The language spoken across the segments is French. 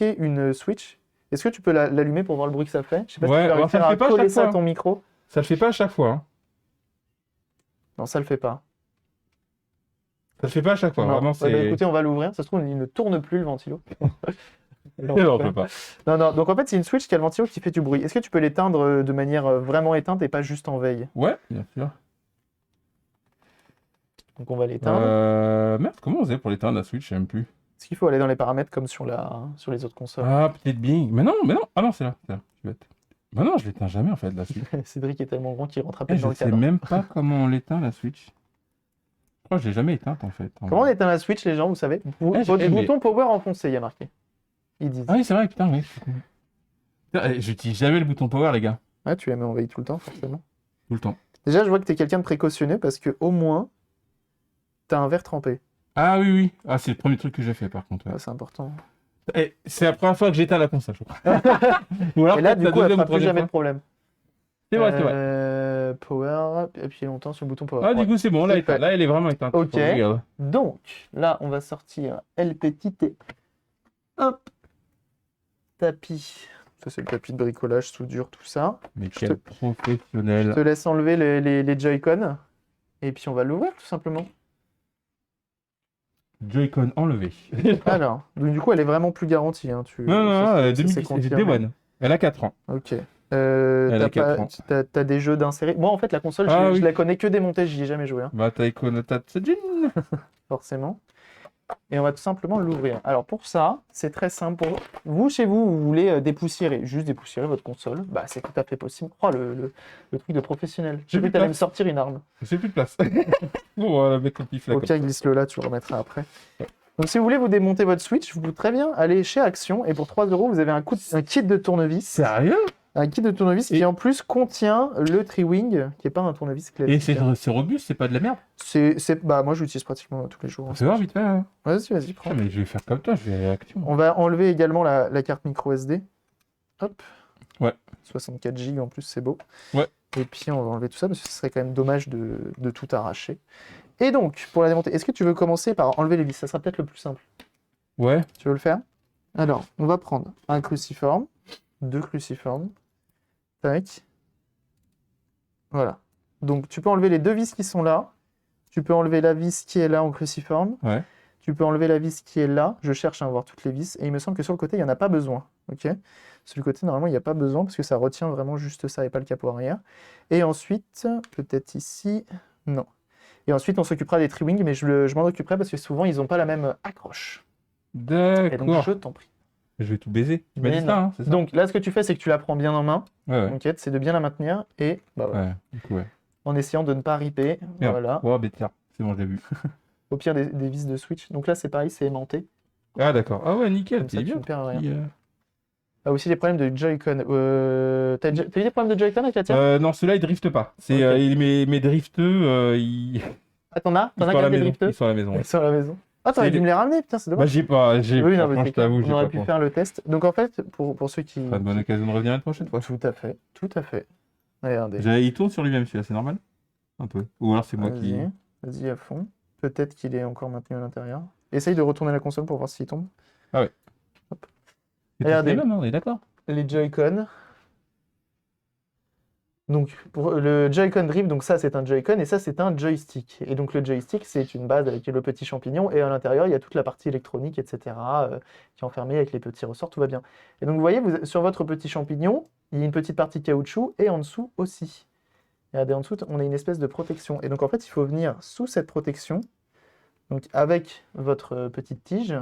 marqué une Switch. Est-ce que tu peux l'allumer pour voir le bruit que ça fait? Je sais pas si Ouais, tu vas alors, ça réussir le à fait pas à coller chaque ça à fois. ton micro. Ça le fait pas à chaque fois. Hein. Non, ça le fait pas. Ça le fait pas à chaque fois. Non. Vraiment, Ouais, bah, c'est. écoutez, on va l'ouvrir. Ça se trouve, il ne tourne plus le ventilo. Non, Non, je peux pas. non, non. Donc en fait, c'est une Switch qui a le ventilo qui fait du bruit. Est-ce que tu peux l'éteindre de manière vraiment éteinte et pas juste en veille? Ouais, bien sûr. Donc on va l'éteindre. Merde, comment on faisait pour l'éteindre la Switch? Je sais même plus. Est-ce qu'il faut aller dans les paramètres comme sur les autres consoles? Ah, peut-être bien. Mais non, mais non. Ah non, c'est là. C'est là. Je vais être... Bah non, je l'éteins jamais en fait, la Switch. Cédric est tellement grand qu'il rentre à Eh, peine dans je le sais cadre. même pas comment on l'éteint la Switch. Je crois que je l'ai jamais éteinte en fait. Comment on éteint la Switch, les gens, vous savez? Votre mais- bouton power enfoncé, il y a marqué. Ils disent. Ah oui, c'est vrai, putain, oui. Putain, j'utilise jamais le bouton power, les gars. Ah, tu la mets en veille tout le temps, forcément. Tout le temps. Déjà, je vois que t'es quelqu'un de précautionneux parce que au moins, t'as un verre trempé. Ah oui, oui. Ah, c'est le premier truc que j'ai fait par contre. Ouais. Ah, c'est important. Eh, c'est la première fois que j'éteins la console, je crois. Ou alors Et là, peut-être du la coup, elle deuxième ou fera plus troisième jamais de fois. problème. C'est vrai, c'est vrai. Power, appuyer longtemps sur le bouton power. Ah, Ouais. du coup, c'est bon, là, C'est fait. là, elle est vraiment éteinte. Ok. Regarde. Donc, là, on va sortir LPTT. Hop. Tapis. Ça, c'est le tapis de bricolage, soudure, tout ça. Mais Je quel Je professionnel. te laisse enlever les Joy-Con. Et puis, on va l'ouvrir, tout simplement. Joy-Con enlevé. Alors, donc, du coup, elle est vraiment plus garantie. Hein, Non, non, ça, non, c'est 2017, confirmé. c'était bonne. Elle a 4 ans. Ok. Elle a T'as 4 ans. t'as des jeux d'insérer. Moi, en fait, la console, Ah, je oui. la connais que démontée, j'y ai jamais joué, hein, Bah, t'as Icon Tatsujin. forcément. Et on va tout simplement l'ouvrir. Alors, pour ça, c'est très simple. Pour vous, chez vous, vous voulez dépoussiérer, juste dépoussiérer votre console, bah, c'est tout à fait possible. Oh, le truc de professionnel. J'ai J'ai cru plus que t'allais de me sortir une arme. J'ai plus de place. Bon, on va la mettre au pif là. Au pire, glisse-le là, tu le remettras après. Donc, si vous voulez vous démonter votre Switch, vous pouvez très bien aller chez Action. Et pour 3 €, vous avez un kit de tournevis. Sérieux? Un kit de tournevis qui, en plus, contient le Tri-Wing, qui n'est pas un tournevis classique. Et c'est robuste, c'est pas de la merde. Bah, moi, je l'utilise pratiquement tous les jours. On fait voir vite fait. Hein. Vas-y, vas-y, prends. Putain, mais je vais faire comme toi, je vais aller à Action. On va enlever également la carte micro SD. Hop. Ouais. 64 Go en plus, c'est beau. Ouais. Et puis, on va enlever tout ça parce que ce serait quand même dommage de tout arracher. Et donc, pour la démonter, est-ce que tu veux commencer par enlever les vis? Ça sera peut-être le plus simple. Ouais. Tu veux le faire? Alors, on va prendre un cruciforme, 2 cruciformes. Tac. Voilà. Donc, tu peux enlever les 2 vis qui sont là. Tu peux enlever la vis qui est là en cruciforme. Ouais. Tu peux enlever la vis qui est là. Je cherche à voir toutes les vis. Et il me semble que sur le côté, il n'y en a pas besoin. Ok? Sur le côté, normalement, il n'y a pas besoin parce que ça retient vraiment juste ça et pas le capot arrière. Et ensuite, peut-être ici. Non. Et ensuite, on s'occupera des Tri-Wing, mais je m'en occuperai parce que souvent, ils n'ont pas la même accroche. Et donc, D'accord. je t'en prie. Je vais tout baiser. Tu m'as Mais dit ça, non. hein, c'est ça? Donc, là, ce que tu fais, c'est que tu la prends bien en main. Ouais, ouais. Ok, c'est de bien la maintenir et bah, voilà. Ouais, du coup, ouais. En essayant de ne pas riper. Merde. Voilà. Oh, bête, tiens. C'est bon, je l'ai vu. Au pire, des vis de Switch. Donc là, c'est pareil, c'est aimanté. Ah, d'accord. Ah, ouais, nickel. Comme ça, C'est tu bien. ne perds rien. Petit, Ah, aussi des problèmes de Joy-Con. T'as eu des problèmes de Joy-Con avec la tienne? Non, celui-là, il drifte pas. C'est Ok. mes drifteux, ils Ah, t'en as sont à quand la même des maison. drifteux? Ils sont à la maison. Ouais. Ils sont à la maison. Ah, t'aurais C'est dû les- me les ramener, putain, c'est Bah, dommage. j'ai pas. Oui, non, mais Franchement, c'est je t'avoue, clair. j'ai On aurait pas pu pensé. faire le test. Donc en fait, pour ceux qui... Pas de bonne occasion de revenir la prochaine fois. Tout à fait, tout à fait. Regardez. Il tourne sur lui-même, celui-là, c'est normal? Un peu. Ou alors c'est moi qui. Vas-y à fond. Peut-être qu'il est encore maintenu à l'intérieur. Essaye de retourner la console pour voir s'il tombe. Ah ouais. Hop. C'est Regardez. tous les mêmes, on est d'accord? Les Joy-Con. Donc, pour le Joy-Con Drift, donc ça c'est un Joy-Con et ça c'est un joystick. Et donc le joystick c'est une base avec le petit champignon et à l'intérieur il y a toute la partie électronique, etc. Qui est enfermée avec les petits ressorts, tout va bien. Et donc vous voyez, sur votre petit champignon, il y a une petite partie caoutchouc et en dessous aussi. Regardez, en dessous on a une espèce de protection. Et donc en fait il faut venir sous cette protection, donc avec votre petite tige.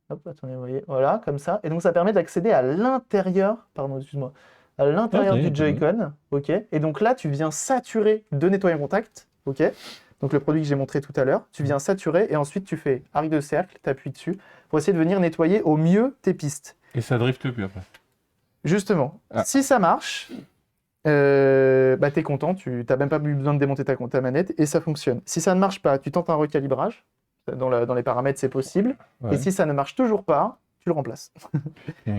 Hop, attendez, vous voyez, voilà, comme ça. Et donc ça permet d'accéder à l'intérieur, pardon, excuse-moi, à l'intérieur Ok, du Joy-Con, ok. Et donc là, tu viens saturer de nettoyer contact, ok. Donc le produit que j'ai montré tout à l'heure, tu viens saturer et ensuite tu fais arc de cercle, tu appuies dessus pour essayer de venir nettoyer au mieux tes pistes. Et ça drifte plus après. Justement, Ah. si ça marche, bah t'es content, tu n'as même pas eu besoin de démonter ta manette et ça fonctionne. Si ça ne marche pas, tu tentes un recalibrage. Dans les paramètres, c'est possible. Ouais. Et si ça ne marche toujours pas, tu le remplaces.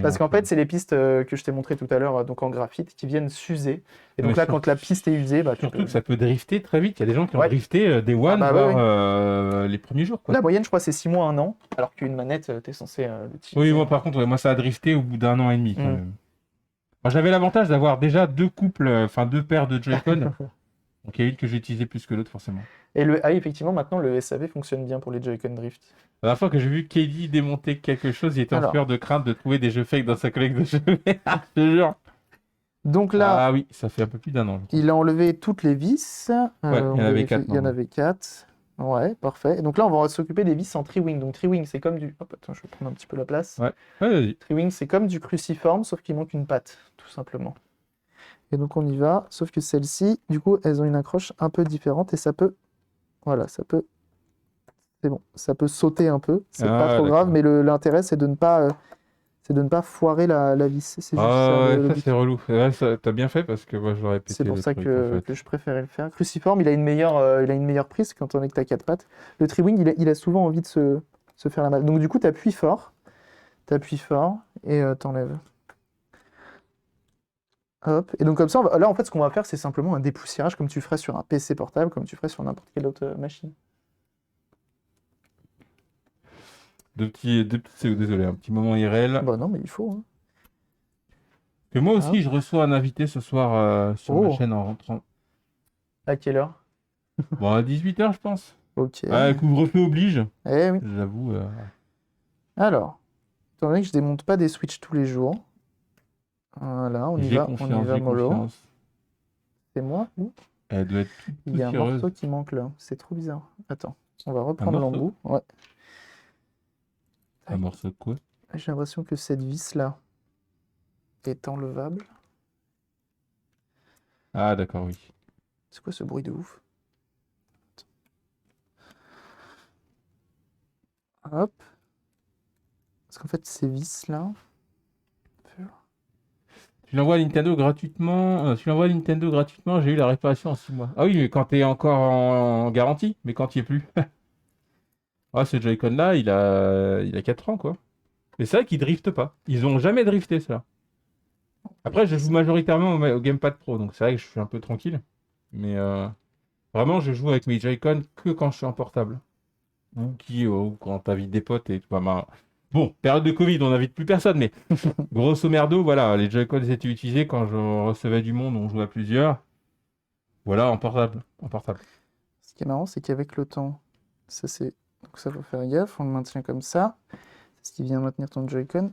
Parce qu'en fait, c'est les pistes que je t'ai montrées tout à l'heure, donc en graphite, qui viennent s'user. Et donc Ouais, là, quand la piste est usée, bah, tu surtout peux... que ça peut drifter très vite. Il y a des gens qui ont Ouais. drifté Day One, bah, ouais, voire les premiers jours, quoi. La moyenne, je crois, c'est 6 mois, 1 an, alors qu'une manette, t'es censé Oui, l'utiliser. moi par contre, ouais, moi ça a drifté au bout d'un an et demi quand Mm. même. Moi, j'avais l'avantage d'avoir déjà deux couples, enfin deux paires de Joy-Con. Donc il y a une que j'ai utilisée plus que l'autre forcément. Et effectivement, maintenant, le SAV fonctionne bien pour les Joy-Con Drift. La dernière fois que j'ai vu Kelly démonter quelque chose, il était en Alors. sueur de crainte de trouver des jeux fake dans sa collecte de jeux. Je te jure. Donc là, Ah oui, ça fait un peu plus d'un an. il a enlevé toutes les vis. Ouais, il y en On avait vérifie. 4 Il y en avait 4. Ouais, parfait. Et donc là, on va s'occuper des vis en tri-wing. Donc tri-wing, c'est comme du... Hop, attends, je vais prendre un petit peu la place. Ouais, ouais, vas-y. Tri-wing, c'est comme du cruciforme, sauf qu'il manque une patte, tout simplement. Et donc on y va, sauf que celles-ci, du coup, elles ont une accroche un peu différente et ça peut... Voilà, ça peut... C'est bon, ça peut sauter un peu, c'est pas Ah, trop grave, d'accord. mais l'intérêt, c'est de ne pas... c'est de ne pas foirer la vis. C'est juste ça, Ah ouais, le ça but. c'est relou. Ouais, t'as bien fait parce que moi je l'aurais pété C'est pour le ça truc en fait. que je préférais le faire. Cruciforme, il a une meilleure prise quand on est que t'as 4 pattes. Le tri-wing, il a souvent envie de se faire la malle. Donc du coup, t'appuies fort et t'enlèves. Hop. Et donc comme ça, là en fait, ce qu'on va faire, c'est simplement un dépoussiérage comme tu ferais sur un PC portable, comme tu ferais sur n'importe quelle autre machine. Désolé, un petit moment IRL. Bah non, mais il faut. Hein. Que moi aussi, Hop. je reçois un invité ce soir sur ma Oh, chaîne en rentrant. à quelle heure? Bon, à 18h, je pense. Ok. Ouais, couvre-feu oblige. Eh oui. J'avoue. Alors, étant donné que je démonte pas des switches tous les jours, voilà, on y J'ai va confiance, j'ai mollo. confiance. C'est moi ou Elle doit être toute il y a un poussiéreuse. morceau qui manque là? C'est trop bizarre. Attends, on va Un reprendre morceau? l'embout. Ouais. Un morceau de quoi? J'ai l'impression que cette vis là est enlevable. Ah, d'accord, oui. C'est quoi ce bruit de ouf? Hop. Parce qu'en fait, ces vis là. Tu l'envoies à Nintendo gratuitement. J'ai eu la réparation en 6 mois. Ah oui, mais quand t'es encore en garantie, mais quand il est plus. Ah, ce Joy-Con là, il a 4 ans, quoi. Mais c'est vrai qu'ils driftent pas. Ils ont jamais drifté, ça. Après, je joue majoritairement au Gamepad Pro, donc c'est vrai que je suis un peu tranquille. Mais vraiment, je joue avec mes Joy-Con que quand je suis en portable. Ou quand t'invites des potes et tout. Bon, période de Covid, on n'invite plus personne, mais grosso merdo, voilà, les Joy-Con étaient utilisés quand je recevais du monde, on jouait à plusieurs. Voilà, en portable. En portable. Ce qui est marrant, c'est qu'avec le temps, ça c'est. Donc ça faut faire gaffe, on le maintient comme ça. C'est ce qui vient maintenir ton Joy-Con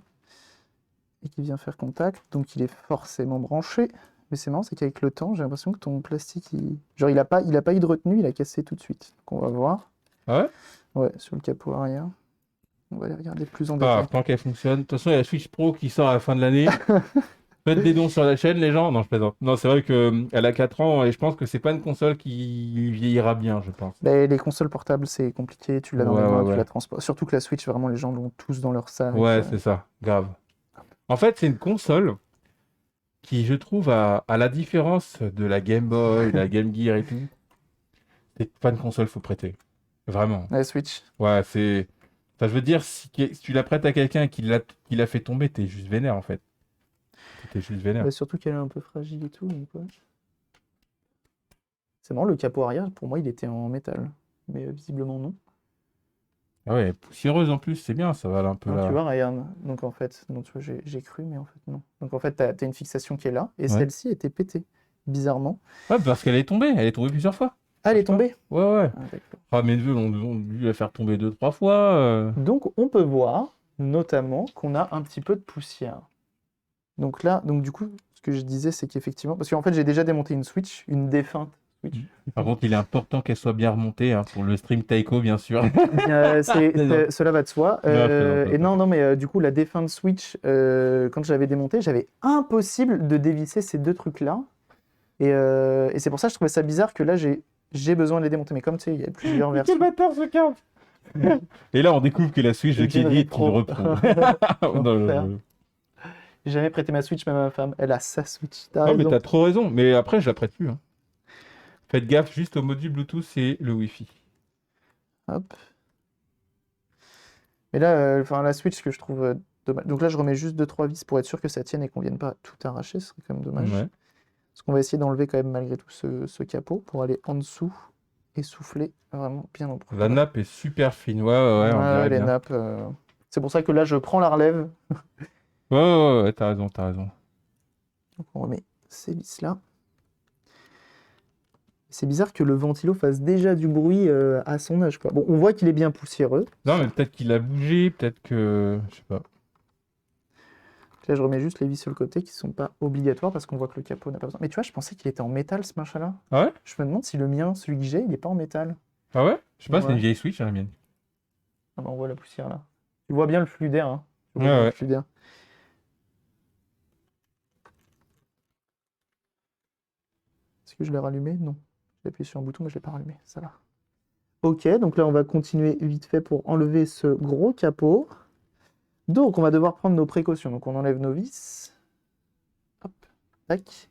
et qui vient faire contact. Donc il est forcément branché. Mais c'est marrant, c'est qu'avec le temps, j'ai l'impression que ton plastique, genre il a pas eu de retenue, il a cassé tout de suite. Donc on va voir. Ah ouais? Ouais, sur le capot arrière. On va aller regarder plus en Ah, détail. tant qu'elle fonctionne. De toute façon, il y a la Switch Pro qui sort à la fin de l'année. Faites des dons sur la chaîne, les gens. Non, je plaisante. Non, c'est vrai qu'elle a 4 ans et je pense que c'est pas une console qui vieillira bien, je pense. Ben, les consoles portables, c'est compliqué, tu l'as dans Ouais, les mains, ouais, tu la ouais. transportes. Surtout que la Switch, vraiment, les gens l'ont tous dans leur sac. Ouais, c'est ça. Grave. En fait, c'est une console qui, je trouve, à la différence de la Game Boy, la Game Gear et tout, c'est pas une console faut prêter. Vraiment. La Switch. Ouais, c'est. Enfin, je veux dire, si tu la prêtes à quelqu'un qui l'a fait tomber, t'es juste vénère en fait. T'es juste vénère. Ouais, surtout qu'elle est un peu fragile et tout. Donc ouais. C'est marrant, le capot arrière, pour moi, il était en métal. Mais visiblement, non. Ah ouais, poussiéreuse en plus, c'est bien, ça va un peu Non, tu là. vois, regarde. Donc en fait, non, tu vois, j'ai cru, mais en fait, non. Donc en fait, t'as une fixation qui est là, et Ouais. celle-ci était pétée, bizarrement. Ouais, parce qu'elle est tombée, plusieurs fois. Ah, elle est Je sais pas. tombée? Ouais, ouais. Ah, d'accord. Ah, mes neveux ont dû la faire tomber 2, 3 fois. Donc on peut voir, notamment, qu'on a un petit peu de poussière. Donc là, donc du coup, ce que je disais, c'est qu'effectivement, parce qu'en fait, j'ai déjà démonté une Switch, une défunte Switch. Par contre, il est important qu'elle soit bien remontée hein, pour le stream Taiko, bien sûr. Cela va de soi. Non, je plaisante, Et non, non, mais du coup, la défunte Switch, quand je l'avais démontée, j'avais impossible de dévisser ces deux trucs-là. Et c'est pour ça que je trouvais ça bizarre que là, j'ai besoin de les démonter. Mais comme tu sais, il y a plusieurs Mais versions. quel bâtard ce câble. Et là, on découvre que la Switch de Le Gen Kelly est une Repro. repro. Non, Enfer. J'ai jamais prêté ma Switch même à ma femme. Elle a sa Switch. T'as non, mais raison. t'as trop raison. Mais après, je la prête plus. Hein. Faites gaffe juste au module Bluetooth et le Wi-Fi. Hop. Mais là, enfin, la Switch, ce que je trouve Dommage. Donc là, je remets juste 2-3 vis pour être sûr que ça tienne et qu'on vienne pas tout arracher. Ce serait quand même dommage. Ouais. Parce qu'on va essayer d'enlever quand même malgré tout ce capot pour aller en dessous et souffler vraiment bien en La profondeur. nappe est super fine. Ouais, on Ouais, dirait les bien. nappes. C'est pour ça que là, je prends la relève. Ouais, t'as raison. Donc on remet ces vis-là. C'est bizarre que le ventilo fasse déjà du bruit à son âge, quoi. Bon, on voit qu'il est bien poussiéreux. Non, mais peut-être qu'il a bougé, peut-être que. Je sais pas. Là, je remets juste les vis sur le côté qui sont pas obligatoires parce qu'on voit que le capot n'a pas besoin. Mais tu vois, je pensais qu'il était en métal, ce machin-là. Ah ouais? Je me demande si le mien, celui que j'ai, il est pas en métal. Ah ouais? Je sais pas, c'est Ouais. une vieille Switch, hein, la mienne. Ah bah, on voit la poussière là. Tu vois bien le flux d'air, hein. Tu vois Ouais, bien le ouais. flux d'air. Est-ce que je l'ai rallumé? Non. J'ai appuyé sur un bouton, mais je l'ai pas rallumé. Ça va. Ok, donc là, on va continuer vite fait pour enlever ce gros capot. Donc, on va devoir prendre nos précautions. Donc, on enlève nos vis. Hop, tac.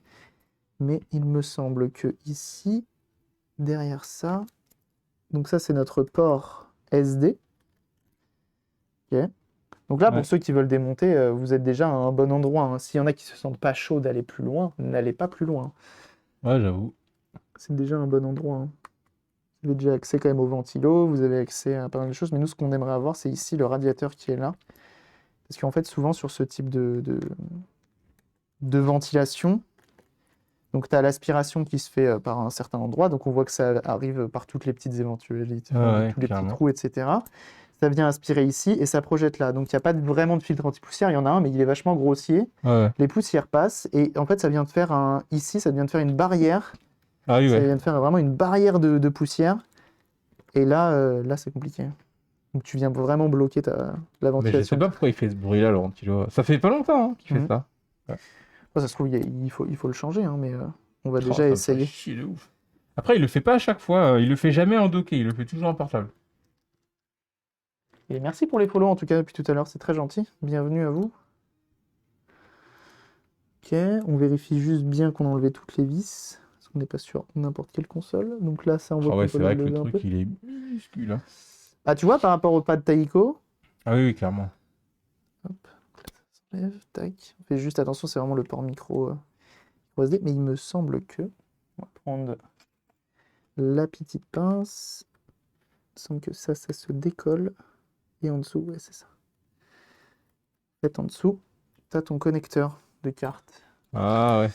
Mais il me semble que ici, derrière ça, donc ça, c'est notre port SD. Ok. Donc là, Ouais. pour ceux qui veulent démonter, vous êtes déjà à un bon endroit, hein. S'il y en a qui se sentent pas chauds d'aller plus loin, n'allez pas plus loin. Ouais, j'avoue. C'est déjà un bon endroit, hein. Vous avez déjà accès quand même au ventilo, vous avez accès à pas mal de choses, mais nous, ce qu'on aimerait avoir, c'est ici le radiateur qui est là. Parce qu'en fait, souvent, sur ce type de ventilation, donc tu as l'aspiration qui se fait par un certain endroit, donc on voit que ça arrive par toutes les petites éventualités, enfin, Ouais, tous les petits clairement. trous, etc. Ça vient aspirer ici et ça projette là. Donc il n'y a pas vraiment de filtre anti-poussière, il y en a un, mais il est vachement grossier. Ouais. Les poussières passent et en fait, ça vient de faire ici, ça vient de faire une barrière. Ah oui, Ça ouais. vient de faire vraiment une barrière de poussière. Et là c'est compliqué. Donc tu viens vraiment bloquer la Mais je sais ventilation. pas pourquoi il fait ce bruit-là, le ventilo. Ça fait pas longtemps hein, qu'il fait Mhm. ça. Ouais. Ça se trouve, il faut le changer, hein, mais on va Oh, déjà ça me ferait essayer. chier de ouf. Après, il le fait pas à chaque fois. Il le fait jamais en docké. Il le fait toujours en portable. Et merci pour les follow en tout cas depuis tout à l'heure, c'est très gentil. Bienvenue à vous. Ok, on vérifie juste bien qu'on a enlevé toutes les vis, parce qu'on n'est pas sur n'importe quelle console. Donc là, ça, on voit Ah qu'on ouais, peut c'est le vrai que le lever un peu. truc, il est minuscule. Hein. Ah, tu vois, par rapport au pad Taiko, Ah oui, clairement. hop, donc là, ça s'enlève, tac. On fait juste attention, c'est vraiment le port micro SD, mais il me semble que, on va prendre la petite pince, il me semble que ça se décolle, et en dessous, ouais, c'est ça. En fait, en dessous, tu as ton connecteur de carte. Ah ouais.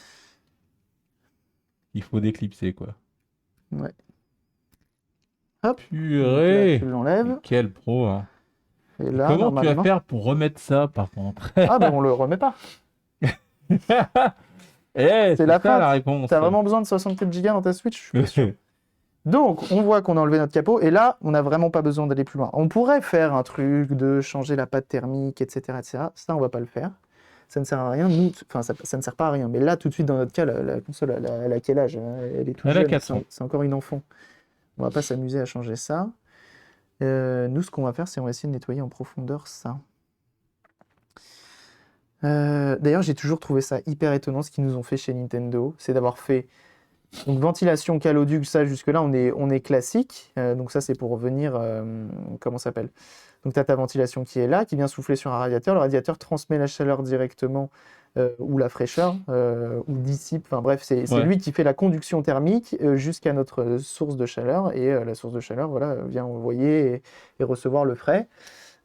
Il faut déclipser, quoi. Ouais. Hop, donc là, Purée! tu Mais l'enlèves, quel pro, hein. et Et là, comment tu vas normalement... faire pour remettre ça, par contre? Ah, ben on le remet pas. Eh, C'est c'est la ça fin. la réponse. T'as vraiment besoin de 64 Go dans ta Switch? Je suis pas sûr. Donc, on voit qu'on a enlevé notre capot, et là, on n'a vraiment pas besoin d'aller plus loin. On pourrait faire un truc de changer la pâte thermique, etc., etc. Ça, on va pas le faire. Ça ne sert à rien. Nous, enfin, ça ne sert pas à rien. Mais là, tout de suite, dans notre cas, la console, elle a quel âge? Elle est toute Elle a jeune. 4 ans. C'est encore une enfant. On va pas s'amuser à changer ça. Nous, ce qu'on va faire, c'est on va essayer de nettoyer en profondeur ça. D'ailleurs, j'ai toujours trouvé ça hyper étonnant ce qu'ils nous ont fait chez Nintendo, c'est d'avoir fait donc ventilation caloduc, ça jusque-là on est classique. Donc ça c'est pour revenir, comment ça s'appelle? Donc tu as ta ventilation qui est là, qui vient souffler sur un radiateur. Le radiateur transmet la chaleur directement ou la fraîcheur ou dissipe. Enfin bref, c'est Ouais. lui qui fait la conduction thermique jusqu'à notre source de chaleur et la source de chaleur voilà vient envoyer et recevoir le frais.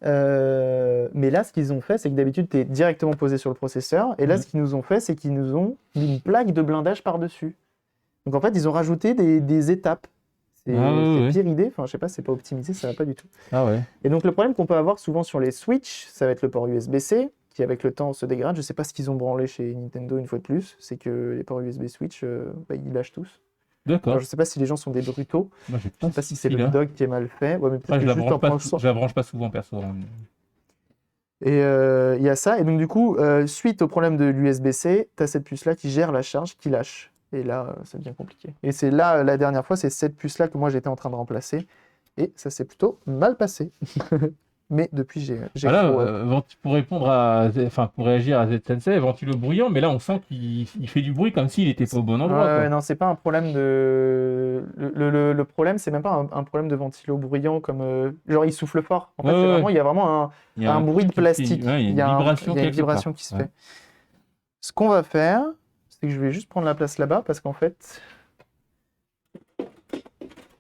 Mais là, ce qu'ils ont fait, c'est que d'habitude, tu es directement posé sur le processeur. Et là, Ouais. ce qu'ils nous ont fait, c'est qu'ils nous ont mis une plaque de blindage par-dessus. Donc en fait, ils ont rajouté des étapes. C'est Ah ouais. pire idée. Enfin, je sais pas, c'est pas optimisé, ça va pas du tout. Ah ouais. Et donc le problème qu'on peut avoir souvent sur les Switch, ça va être le port USB-C, qui avec le temps se dégrade. Je sais pas ce qu'ils ont branlé chez Nintendo une fois de plus. C'est que les ports USB Switch, ils lâchent tous. Alors D'accord. je sais pas si les gens sont des brutaux. Moi, j'ai Je sais pas pas ce si c'est le souci-là. dock qui est mal fait. Ouais, mais Après, peut-être que juste en penchant. je la branche pas souvent, perso. Hein. Et il y a ça. Et donc, du coup, suite au problème de l'USB-C, tu as cette puce-là qui gère la charge, qui lâche. Et là, ça devient compliqué. Et c'est là, la dernière fois, c'est cette puce-là que moi j'étais en train de remplacer. Et ça s'est plutôt mal passé. mais depuis j'ai Voilà, pour répondre enfin, pour réagir à Z-Sensei, ventilo bruyant, mais là, on sent qu'il fait du bruit comme s'il était pas au bon endroit, quoi. non, c'est pas un problème de. Le problème, c'est même pas un problème de ventilo bruyant comme. Genre, il souffle fort. En Ouais, fait, ouais, ouais. il y a vraiment Il y a un un bruit de truc plastique. ouais, il y a Il une y a vibration il y a une quelque part. vibration qui se Ouais. fait. Ce qu'on va faire, c'est que je vais juste prendre la place là-bas parce qu'en fait.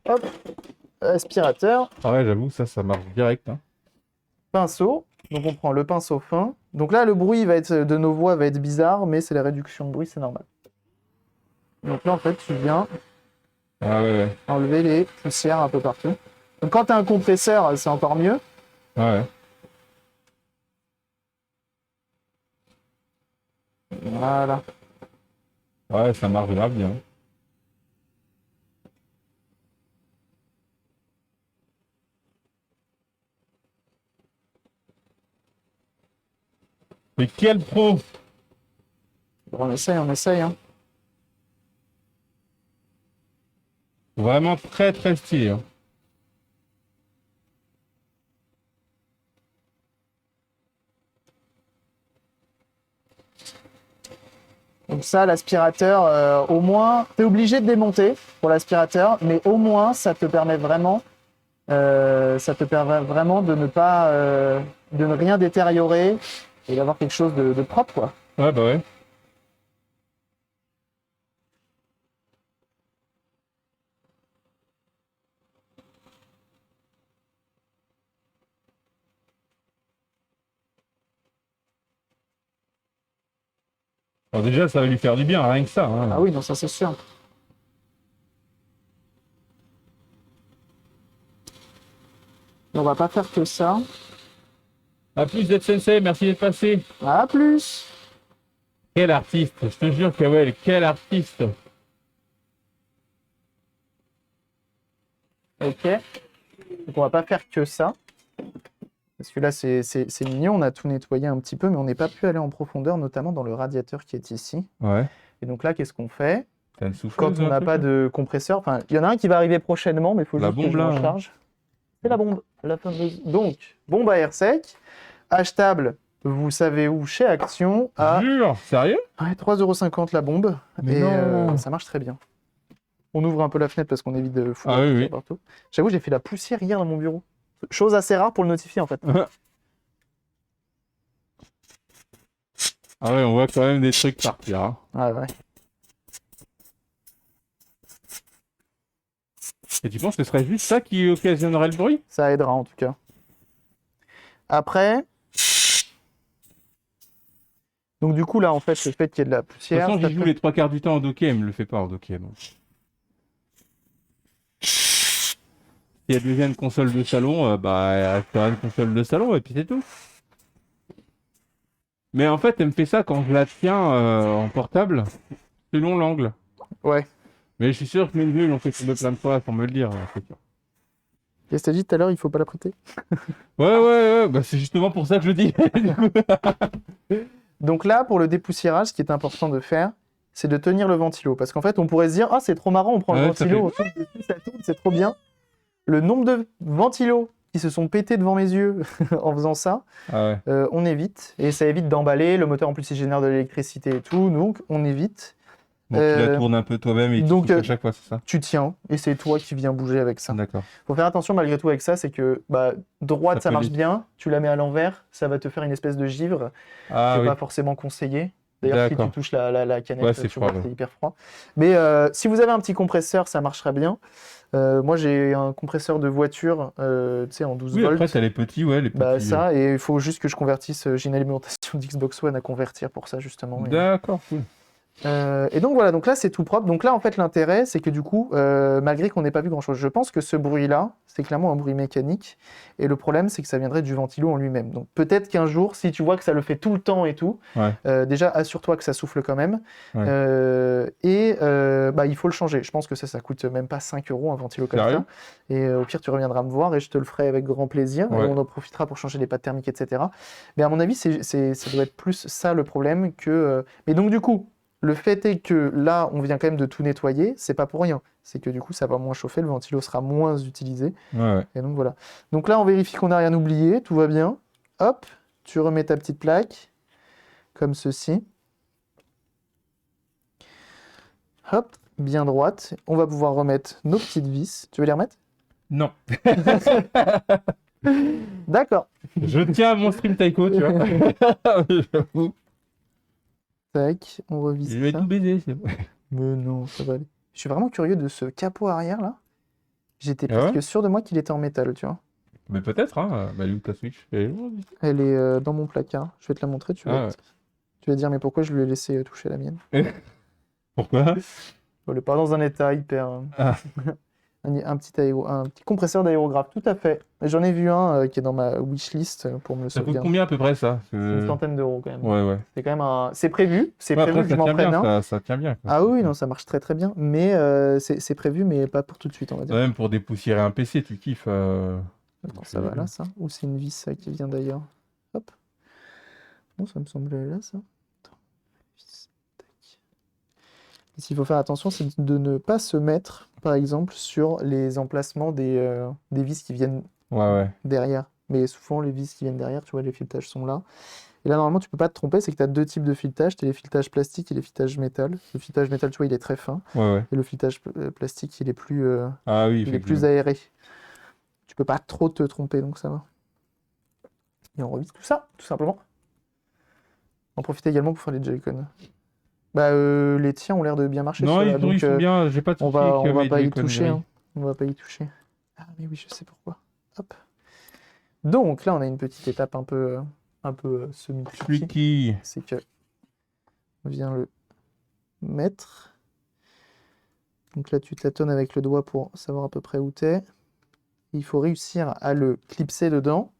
Hop, aspirateur, Ah ouais, j'avoue, ça marche direct, hein. pinceau. Donc, on prend le pinceau fin. Donc là, le bruit de nos voix va être bizarre, mais c'est la réduction de bruit, c'est normal. Donc là, en fait, tu viens Ah ouais, ouais. enlever les poussières un peu partout. Donc quand tu as un compresseur, c'est encore mieux. Ouais, Voilà. ouais, ça marche grave bien. Mais quel pro! Bon, on essaye, hein. Vraiment très très stylé, hein. Donc ça, l'aspirateur, au moins, tu es obligé de démonter pour l'aspirateur, mais au moins, ça te permet vraiment de ne pas, de ne rien détériorer et d'avoir quelque chose de propre, quoi. Ouais, bah ouais. Alors déjà, ça va lui faire du bien, rien que ça, hein. Ah oui, non, ça c'est sûr. On va pas faire que ça. A plus d'être sensei, merci d'être passé. À plus. Quel artiste, je te jure, Kawel, quel artiste. Ok. Donc on va pas faire que ça. Parce que là, c'est mignon, on a tout nettoyé un petit peu, mais on n'est pas pu aller en profondeur, notamment dans le radiateur qui est ici. Ouais. Et donc là, qu'est-ce qu'on fait? T'as une souffleuse, Quand on un n'a truc, pas là de compresseur, enfin, il y en a un qui va arriver prochainement, mais il faut La juste que bombe, je là, m'en hein. charge. C'est la bombe, la fameuse. Donc, bombe à air sec, achetable, vous savez où, chez Action, à Jure, sérieux? ouais, 3,50 € la bombe. Mais et non. ça marche très bien. On ouvre un peu la fenêtre parce qu'on évite de foutre Ah la oui, poussière oui. partout. J'avoue, j'ai fait la poussière hier dans mon bureau. Chose assez rare pour le notifier en fait. Ah ouais, on voit quand même des trucs partir, hein. Ah ouais. Et tu penses que ce serait juste ça qui occasionnerait le bruit? Ça aidera en tout cas. Après, donc du coup là en fait le fait qu'il y ait de la De toute poussière, façon, ça j'y joue fait- les trois quarts du temps en docké, elle me le fait pas en docké, donc. Il y a déjà une console de salon, bah, elle fera une console de salon et puis c'est tout. Mais en fait, elle me fait ça quand je la tiens en portable, selon l'angle. Ouais. Mais je suis sûr que mes neveux l'ont fait tomber plein de fois pour me le dire, c'est sûr. Qu'est-ce que t'as dit tout à l'heure, il faut pas la prêter. Ouais, bah c'est justement pour ça que je dis. Donc là, pour le dépoussiérage, ce qui est important de faire, c'est de tenir le ventilo. Parce qu'en fait, on pourrait se dire, ah c'est trop marrant, on prend le Ouais, ça ventilo, on tourne dessus, ça tourne, c'est trop bien. Le nombre de ventilos qui se sont pétés devant mes yeux en faisant ça, Ah ouais. on évite. Et ça évite d'emballer. Le moteur en plus il génère de l'électricité et tout, donc on évite. Donc tu la tournes un peu toi-même et tu donc, souffles à chaque fois, c'est ça? Tu tiens et c'est toi qui viens bouger avec ça. D'accord. Faut faire attention malgré tout avec ça, c'est que droite ça peut marche les- bien, tu la mets à l'envers, ça va te faire une espèce de givre. Ah C'est oui. pas forcément conseillé. D'ailleurs, si tu D'accord. touches la canette, Ouais, c'est tu vois froid, que c'est ouais. hyper froid. Mais si vous avez un petit compresseur, ça marchera bien. Moi, j'ai un compresseur de voiture, tu sais, en 12 Oui, après volts. t'as les petits, ouais, les petits. Ça, et il faut juste que je convertisse. J'ai une alimentation d'Xbox One à convertir pour ça, justement. D'accord, cool. Et donc voilà, donc là c'est tout propre. Donc là en fait l'intérêt c'est que du coup, malgré qu'on n'ait pas vu grand chose, je pense que ce bruit-là c'est clairement un bruit mécanique. Et le problème c'est que ça viendrait du ventilo en lui-même. Donc peut-être qu'un jour, si tu vois que ça le fait tout le temps et tout, Ouais. déjà assure-toi que ça souffle quand même. Ouais. Il faut le changer. Je pense que ça coûte même pas 5 € un ventilo comme Sérieux ça. Et au pire tu reviendras me voir et je te le ferai avec grand plaisir. Ouais. Et on en profitera pour changer les pattes thermiques, etc. Mais à mon avis ça doit être plus ça le problème que. Mais donc du coup. le fait est que là, on vient quand même de tout nettoyer, c'est pas pour rien. C'est que du coup, ça va moins chauffer, le ventilo sera moins utilisé. Ouais, ouais. Et donc voilà. Donc là, on vérifie qu'on n'a rien oublié, tout va bien. Hop, tu remets ta petite plaque, comme ceci. Hop, bien droite. On va pouvoir remettre nos petites vis. Tu veux les remettre? Non. D'accord. Je tiens à mon stream taiko, tu vois. J'avoue. Tac, on Je revise vais ça. tout baiser, c'est bon. Mais non, ça va aller. Je suis vraiment curieux de ce capot arrière là. J'étais Ah ouais? presque sûr de moi qu'il était en métal, tu vois. Mais peut-être, hein. Bah, elle est où ta Switch? Elle est loin, vite. Elle est dans mon placard. Je vais te la montrer, Ah tu vas dire mais pourquoi je lui ai laissé toucher la mienne? ouais. Pourquoi? Elle est pas dans un état hyper... Ah, un petit compresseur d'aérographe, tout à fait. J'en ai vu un qui est dans ma wishlist pour me le ça coûte sauvegarder. combien à peu près ça? C'est une centaine d'euros quand même. Ouais, ouais. C'est quand même un... C'est prévu Ouais, après, que je ça m'en tient prenne bien, un. ça tient bien, quoi. Ah oui, non, ça marche très très bien, mais c'est prévu, mais pas pour tout de suite, on va dire. Même pour dépoussiérer un PC, tu kiffes. Attends, ça va là, ça? Ou c'est une vis ça, qui vient d'ailleurs? Hop. Bon, ça me semblait là, ça. Attends. Vis. Tac. Et ce qu'il faut faire attention, c'est de ne pas se mettre, par exemple, sur les emplacements des vis qui viennent Ouais, ouais. derrière. Mais souvent, les vis qui viennent derrière, tu vois, les filetages sont là. Et là, normalement, tu peux pas te tromper, c'est que tu as deux types de filetage. Tu as les filetages plastiques et les filetages métal. Le filetage métal, tu vois, il est très fin. Ouais, ouais. Et le filetage plastique, il est plus Ah oui, il est plus effectivement. aéré. Tu peux pas trop te tromper, donc ça va. Et on revise tout ça, tout simplement. On profite également pour faire les Joy-Con. Bah, les tiens ont l'air de bien marcher, Non, ceux-là, ils donc sont bien, j'ai pas de on soucis va, avec on va mes pas y Joy-Con toucher, gris. hein. On va pas y toucher. Ah, mais oui, je sais pourquoi. Hop. Donc là, on a une petite étape un peu semi-tricky. Tricky. C'est que on vient le mettre. Donc là, tu tâtonnes avec le doigt pour savoir à peu près où t'es. Il faut réussir à le clipser dedans.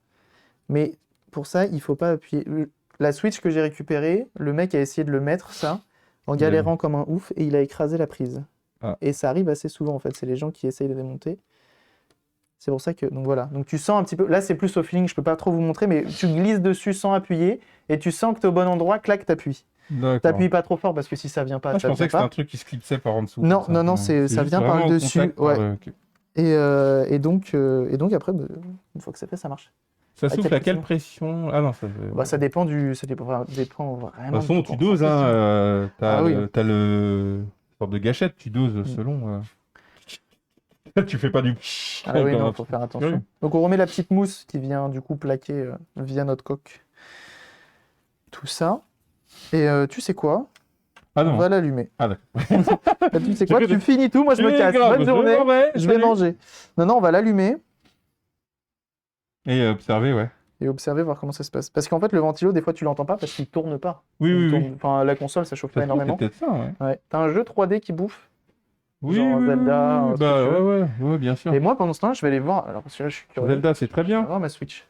Mais pour ça, il faut pas appuyer. La Switch que j'ai récupérée, le mec a essayé de le mettre, ça, en Il a- galérant comme un ouf, et il a écrasé la prise. Ah. Et ça arrive assez souvent, en fait. C'est les gens qui essayent de démonter. C'est pour ça que... Donc voilà. Donc tu sens un petit peu... Là, c'est plus au feeling, je peux pas trop vous montrer, mais tu glisses dessus sans appuyer, et tu sens que tu es au bon endroit, clac, t'appuies. D'accord. T'appuies pas trop fort, parce que si ça vient pas, Ah, je ça pensais vient que c'était pas. un truc qui se clipsait par en dessous. Non, comme ça. non, non, C'est ça juste vient par vraiment le au dessus. contact, Ouais. ok. Et donc après, bah, une fois que c'est fait, ça marche. Ça À souffle quelle à quelle pression? pression? Ah non, ça. Bah, ça dépend vraiment De vraiment toute façon, de tu ton doses, hein. ressenti. Ah oui. T'as le sorte de gâchette, tu doses selon. Tu fais pas du. Ah oui, comme non, un faut truc faire attention. curieux. Donc on remet la petite mousse qui vient du coup plaquer via notre coque. Tout ça. Et tu sais quoi? Ah On non. va l'allumer. Ah d'accord. Bah, tu sais quoi? J'ai fait Tu finis tout, moi je me Eh, casse. grave, Bonne journée. m'en vais, Je vais salut. manger. Non, non, on va l'allumer Et observer, ouais. et observer, voir comment ça se passe. Parce qu'en fait, le ventilo, des fois, tu l'entends pas parce qu'il tourne pas. Oui, Il oui, tourne... oui. Enfin, la console, ça chauffe Ça pas se trouve, c'est énormément. peut-être ça, ouais. Ouais. T'as un jeu 3D qui bouffe, Oui, genre oui, Zelda, oui, ce que bah tu veux. ouais, bien sûr. Et moi, pendant ce temps-là, je vais aller voir. Alors, parce que là, je suis curieux. Zelda, c'est très Je vais bien. voir ma Switch.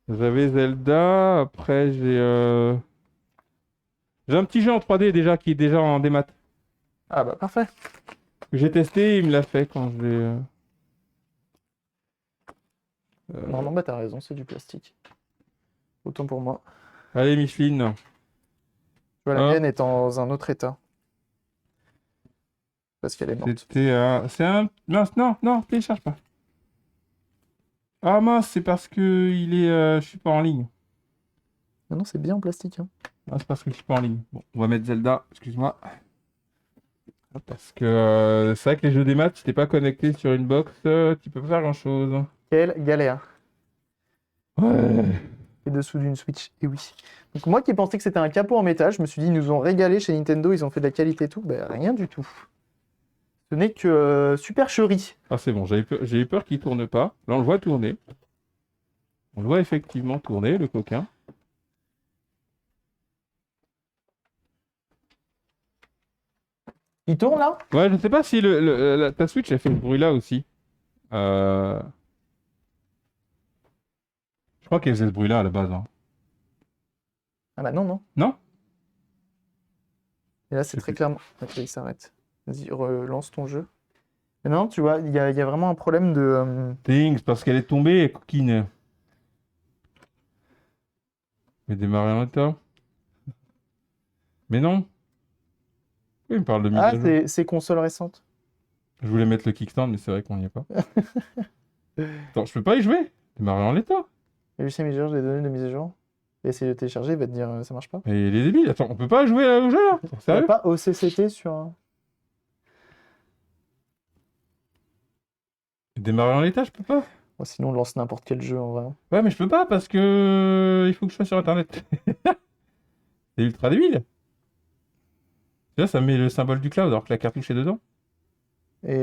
J'avais Zelda, après j'ai un petit jeu en 3D déjà qui est déjà en démat. Ah bah parfait. Que j'ai testé, il me l'a fait quand je l'ai. Non, non, bah t'as raison, c'est du plastique. Autant pour moi. Allez, Micheline. Tu vois, la Hop. mienne est dans un autre état. Parce qu'elle est morte. C'était un. C'est un. Mince, non, non, télécharge pas. Ah mince, c'est parce que je suis pas en ligne. Non, non, c'est bien en plastique, hein. Ah, c'est parce que je suis pas en ligne. Bon, on va mettre Zelda, excuse-moi. Parce que c'est vrai que les jeux des maths, si t'es pas connecté sur une box, tu peux pas faire grand-chose. Quelle galère. Ouais. Et dessous d'une Switch, et oui. Donc moi qui pensais que c'était un capot en métal, je me suis dit, ils nous ont régalé chez Nintendo, ils ont fait de la qualité et tout. Ben rien du tout. Ce n'est que supercherie. Ah, c'est bon, j'ai eu peur qu'il tourne pas. Là, on le voit tourner. On le voit effectivement tourner, le coquin. Il tourne là? Ouais, je sais pas si ta Switch a fait ce bruit-là aussi. Euh, Je crois qu'elle faisait ce bruit-là à la base, hein. Ah bah non, non. Non? Et là, c'est Je sais très plus. clairement. Ok, il s'arrête. Vas-y, relance ton jeu. Mais non, tu vois, il y a vraiment un problème de... Things, parce qu'elle est tombée, coquine. Je vais démarrer un moteur. Mais non. Oui, il me parle de mise Ah, à jour. c'est console récente. Je voulais mettre le kickstand, mais c'est vrai qu'on n'y est pas. Attends, je peux pas y jouer? Démarrer en l'état. Lucien Miger, j'ai donné de mise à jour. Essaye de télécharger, il va te dire ça marche pas. Et il est débile. Attends, on peut pas jouer là, au jeu là? Il n'y a Sérieux? pas OCCT sur. Démarrer en l'état, je peux pas. Bon, sinon, on lance n'importe quel jeu en vrai. Ouais, mais je peux pas parce que il faut que je sois sur internet. C'est ultra débile. Là, ça met le symbole du cloud alors que la cartouche est dedans. Et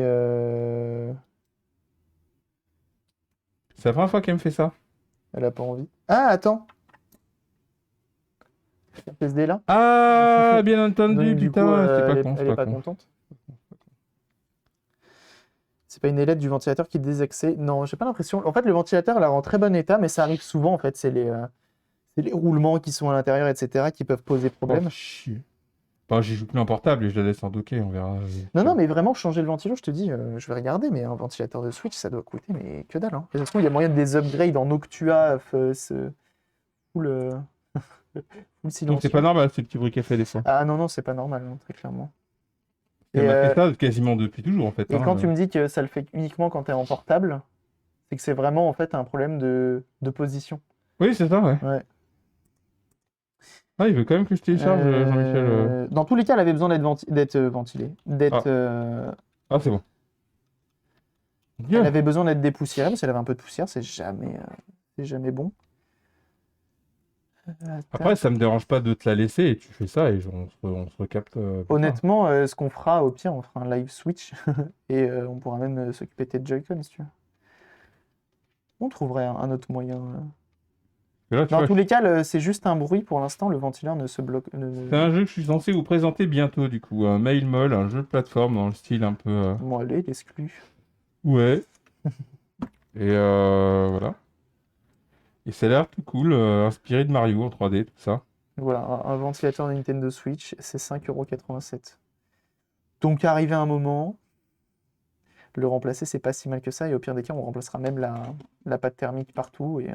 C'est la première fois qu'elle me fait ça. elle a pas envie. Ah, attends! PSD là? Ah, bien entendu, Donc, du coup, putain, c'est pas elle est, con, c'est elle est pas pas con. contente. C'est pas une ailette du ventilateur qui désaxée. Non, j'ai pas l'impression. En fait, le ventilateur, elle est en très bon état, mais ça arrive souvent. En fait, c'est les roulements qui sont à l'intérieur, etc., qui peuvent poser Oh, problème. chier. Bon, j'y joue plus en portable et je la laisse en docké, on verra. Non, non, mais vraiment, changer le ventilo, je te dis, je vais regarder, mais un ventilateur de Switch, ça doit coûter, mais que dalle. Hein. Et ça se trouve, il y a moyen de des upgrades en Noctua, full, full Donc c'est silencieux. pas normal ce petit bruit qu'elle fait des fois. Ah non, non, c'est pas normal, hein, très clairement. Elle Et, m'a fait ça quasiment depuis toujours en fait. et Hein. quand tu me dis que ça le fait uniquement quand t'es en portable, c'est que c'est vraiment en fait un problème de position. Oui, c'est ça, ouais. Ouais. Ah, il veut quand même que je télécharge, Jean-Michel. Dans tous les cas, elle avait besoin d'être ventilée. Ah. Ah, c'est bon. Elle Bien. avait besoin d'être dépoussiérée parce qu'elle avait un peu de poussière, c'est jamais bon. Après, ça me dérange pas de te la laisser et tu fais ça et on se recapte. Plus tard. Honnêtement, ce qu'on fera, au pire, on fera un live Switch et on pourra même s'occuper de tes Joy-Con si tu veux. On trouverait un autre moyen. Et là, tu Dans vois, tous les cas, c'est juste un bruit pour l'instant, le ventilateur ne se bloque. c'est un jeu que je suis censé vous présenter bientôt du coup. Un Mail Mall, un jeu de plateforme dans le style un peu. Bon, allez, il exclut. Ouais. Et voilà. Et ça a l'air tout cool, inspiré de Mario en 3D, tout ça. Voilà, un ventilateur de Nintendo Switch, c'est 5,87 €. Donc, arrivé un moment, le remplacer, c'est pas si mal que ça. Et au pire des cas, on remplacera même la pâte thermique partout et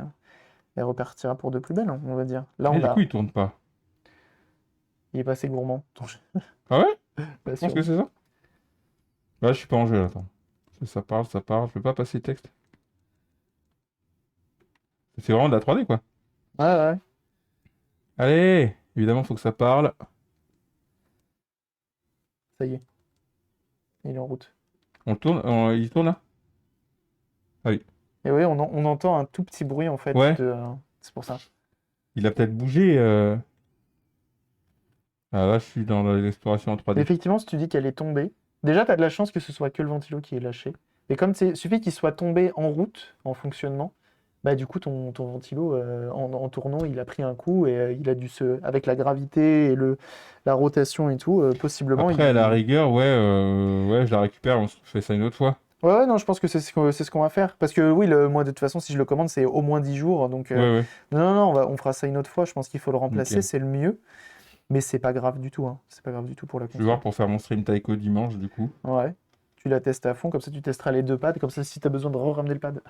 elle repartira pour de plus belle, hein, on va dire. Là, Et on du a. coup, il tourne pas. Il est pas assez gourmand. Ah ouais? Pas Je sûr. pense que c'est ça. Là, je suis pas en jeu, là, attends. Ça parle, ça parle. Je peux pas passer le texte. C'est vraiment de la 3D, quoi. Ouais, ouais. Allez! Évidemment, faut que ça parle. Ça y est. Il est en route. On le tourne? Il tourne là? Ah oui. Et oui, on entend un tout petit bruit en fait. Ouais. C'est pour ça. Il a peut-être bougé. Ah là, je suis dans l'exploration en Mais 3D. effectivement, si tu dis qu'elle est tombée, déjà, tu as de la chance que ce soit que le ventilo qui est lâché. Et comme il suffit qu'il soit tombé en route, en fonctionnement, bah du coup, ton ventilo, en tournant, il a pris un coup et il a dû avec la gravité et la rotation et tout, possiblement. Après, à la rigueur, ouais, ouais, je la récupère, on se fait ça une autre fois. Ouais, ouais, non, je pense que c'est ce qu'on va faire. Parce que oui, moi, de toute façon, si je le commande, c'est au moins 10 jours. Donc, Ouais, ouais. non, non, non, on fera ça une autre fois. Je pense qu'il faut le remplacer, Nickel. c'est le mieux. Mais c'est pas grave du tout, hein. C'est pas grave du tout pour la Je vais console. voir pour faire mon stream Taiko dimanche, du coup. Ouais. Tu la testes à fond, comme ça tu testeras les deux pads, comme ça si t'as besoin de ramener le pad.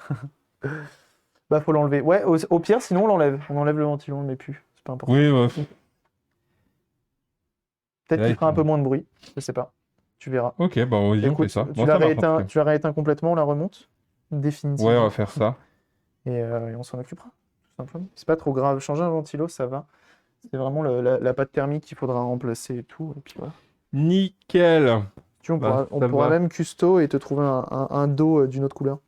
Bah faut l'enlever. Ouais, au pire, sinon on l'enlève. On enlève le ventilo, on le met plus. C'est pas important. Oui, ouais. Peut-être Là, qu'il il fera un faut- peu moins de bruit. Je sais pas. Tu verras. Ok, bah vas-y, on fait Écoute, ça. Bon, ça marche, en tout cas. tu l'as rééteint complètement, on la remonte. Ouais, on Définitivement. va faire ça. Et on s'en occupera, tout simplement. C'est pas trop grave. Changer un ventilo, ça va. C'est vraiment la pâte thermique qu'il faudra remplacer et tout. Et puis voilà. Nickel. Tu vois, Bah, on ça pourra va. même custo et te trouver un dos d'une autre couleur.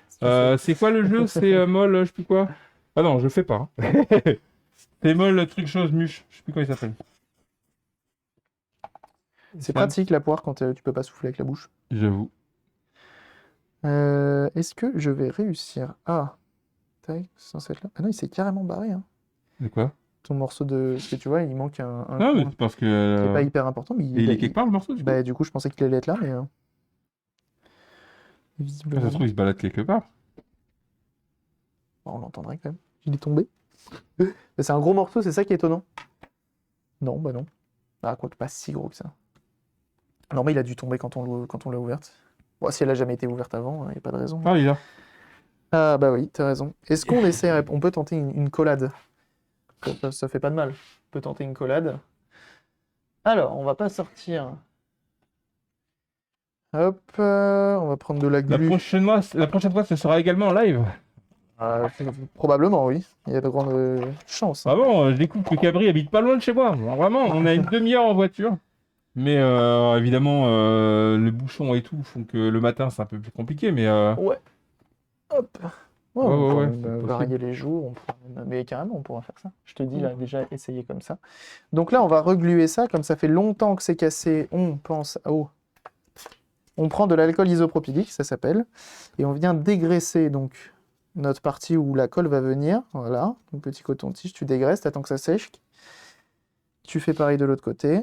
Si tu sais. C'est quoi le jeu? C'est Moll, je sais plus quoi. Ah non, je fais pas. Hein. C'est Moll, truc chose, muche. Je sais plus comment il s'appelle. C'est pratique la poire quand tu peux pas souffler avec la bouche. J'avoue. Est-ce que je vais réussir à... Tac, c'est censé être là. Ah non, il s'est carrément barré, hein. C'est quoi? Ton morceau de... Parce que tu vois, il manque un Ah, mais coin c'est parce qui est pas que. hyper important, mais Et il est quelque part le morceau, du coup? Bah, du coup, je pensais qu'il allait être là, mais... Ah, visiblement... ça se trouve, il se balade quelque part. Bon, on l'entendrait quand même. Il est tombé. Mais c'est un gros morceau, c'est ça qui est étonnant. Non, bah non. Ah, quoique pas si gros que ça. Non, mais il a dû tomber quand on l'a ouverte. Bon, si elle a jamais été ouverte avant, il n'y a pas de raison. Ah, il est là. Ah bah oui, t'as raison. Est-ce qu'on essaierait... On peut tenter une collade. Ça fait pas de mal. On peut tenter une collade. Alors, on va pas sortir. Hop, on va prendre de la La glu. prochaine fois, ce sera également en live. Probablement, oui. Il y a de grandes chances. Ah bon, je découvre que Cabri habite pas loin de chez moi. Alors, vraiment, on a une demi-heure en voiture. Mais évidemment, le bouchon et tout font que le matin, c'est un peu plus compliqué. Mais Ouais. Hop. Ouais, Ouais, on ouais, pourra ouais, même c'est possible. varier les jours. Mais carrément, on pourra faire ça. Je te dis, là, déjà, essayer comme ça. Donc là, on va regluer ça. Comme ça fait longtemps que c'est cassé, on pense... Oh. On prend de l'alcool isopropylique, ça s'appelle. Et on vient dégraisser, donc, notre partie où la colle va venir. Voilà. Donc, petit coton-tige, tu dégraisses, t'attends que ça sèche. Tu fais pareil de l'autre côté.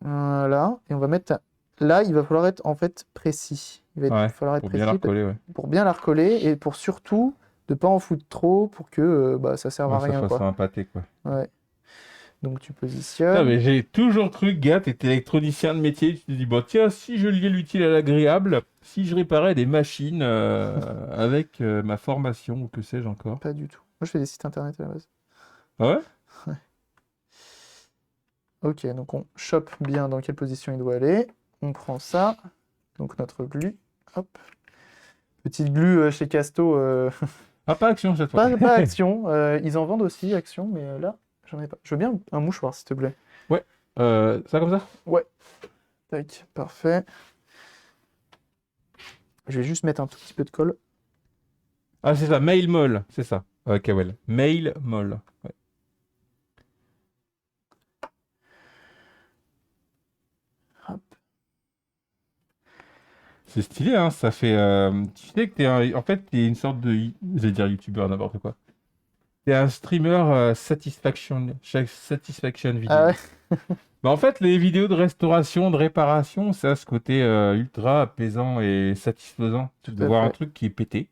Voilà. Et on va mettre... Là, il va falloir être, en fait, précis. Il va Ouais, falloir être pour bien la précis recoller, ouais. pour bien la recoller et pour surtout de pas en foutre trop pour que ça serve à Ouais, ça rien, fasse quoi. un pâté, quoi. Ouais. Donc tu Putain, positionnes. mais j'ai toujours cru que gars, t'étais électronicien de métier. Tu te dis, bon, tiens, si je liais l'utile à l'agréable, si je réparais des machines avec ma formation, ou que sais-je encore. Pas du tout. Moi, je fais des sites internet à la base. Ah ouais? Ok, donc on chope bien dans quelle position il doit aller. On prend ça. Donc notre glu. Hop. Petite glu chez Casto. Ah, pas action cette fois. Pas Action. Ils en vendent aussi, Action, mais là, j'en ai pas. Je veux bien un mouchoir, s'il te plaît. Ouais. Ça comme ça? Ouais. Tac, parfait. Je vais juste mettre un tout petit peu de colle. Ah, c'est ça, mail moll, c'est ça. Ok, ouais. Mail moll. Ouais. Hop. C'est stylé, hein. Ça fait. Tu sais que en fait, t'es une sorte de. Je vais dire youtubeur, n'importe quoi. T'es un streamer satisfaction vidéo. Ah ouais. Bah, en fait, les vidéos de restauration, de réparation, ça a ce côté ultra apaisant et satisfaisant. Tout De à voir un fait. truc qui est pété,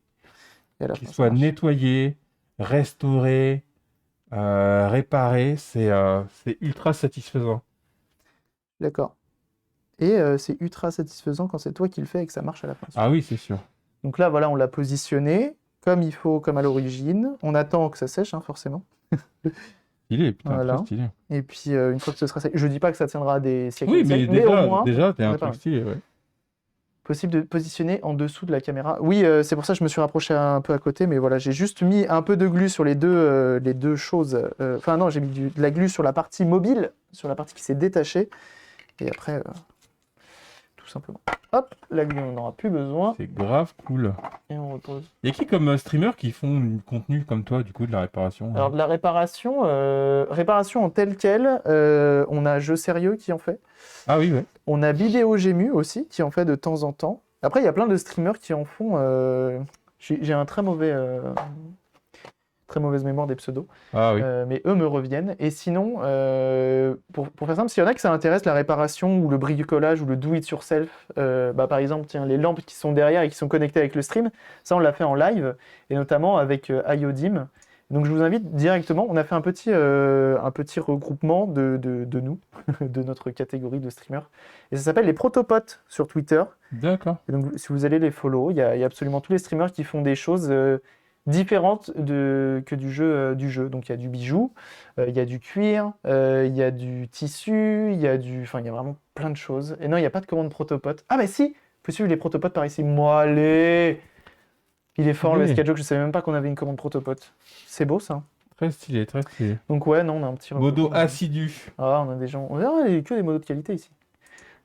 Et à la qui fin, ça soit marche. nettoyé, restauré, réparé, c'est ultra satisfaisant. D'accord. Et c'est ultra satisfaisant quand c'est toi qui le fais et que ça marche à la fin. Ah oui, c'est sûr. Donc là, voilà, on l'a positionné comme il faut, comme à l'origine. On attend que ça sèche, hein, forcément. Stylé, putain, Voilà. très stylé. Et puis, une fois que ce sera sec, je dis pas que ça tiendra des siècles et Oui, des mais siècles, mais au moins, déjà, t'es on un est pas truc mal. stylé, ouais. Possible de positionner en dessous de la caméra. Oui, c'est pour ça que je me suis rapproché un peu à côté, mais voilà, j'ai juste mis un peu de glu sur les deux choses. Enfin non, j'ai mis de la glu sur la partie mobile, sur la partie qui s'est détachée, et après, tout simplement. Hop, la glu, on n'aura plus besoin, C'est grave cool. et on repose. Y a qui comme streamer qui font du contenu comme toi, du coup, de la réparation? Alors de la réparation, réparation en telle quelle, on a Jeu Sérieux qui en fait. Ah oui, ouais. On a Bidéo Gému aussi, qui en fait de temps en temps. Après, il y a plein de streamers qui en font. J'ai un très mauvaise mémoire des pseudos. Ah oui. Mais eux me reviennent. Et sinon, pour faire simple, s'il y en a qui ça intéresse, la réparation ou le bricolage ou le do it yourself, par exemple, tiens, les lampes qui sont derrière et qui sont connectées avec le stream, ça on l'a fait en live, et notamment avec IoDim. Donc je vous invite directement, on a fait un petit regroupement de nous, de notre catégorie de streamers. Et ça s'appelle les Protopotes sur Twitter. D'accord. Et donc si vous allez les follow, il y a absolument tous les streamers qui font des choses différentes que du jeu. Donc il y a du bijou, il y a du cuir, il y a du tissu, il y a vraiment plein de choses. Et non, il n'y a pas de commande Protopote. Ah bah si, faut suivre les Protopotes par ici. Moi, allez! Il est fort, le Oui. SK-Joke, je savais même pas qu'on avait une commande Protopote. C'est beau, ça. Très stylé, très stylé. Donc ouais, non, on a un petit Modo regroupement. assidu. Ah, on a des gens... il y a que des modos de qualité, ici.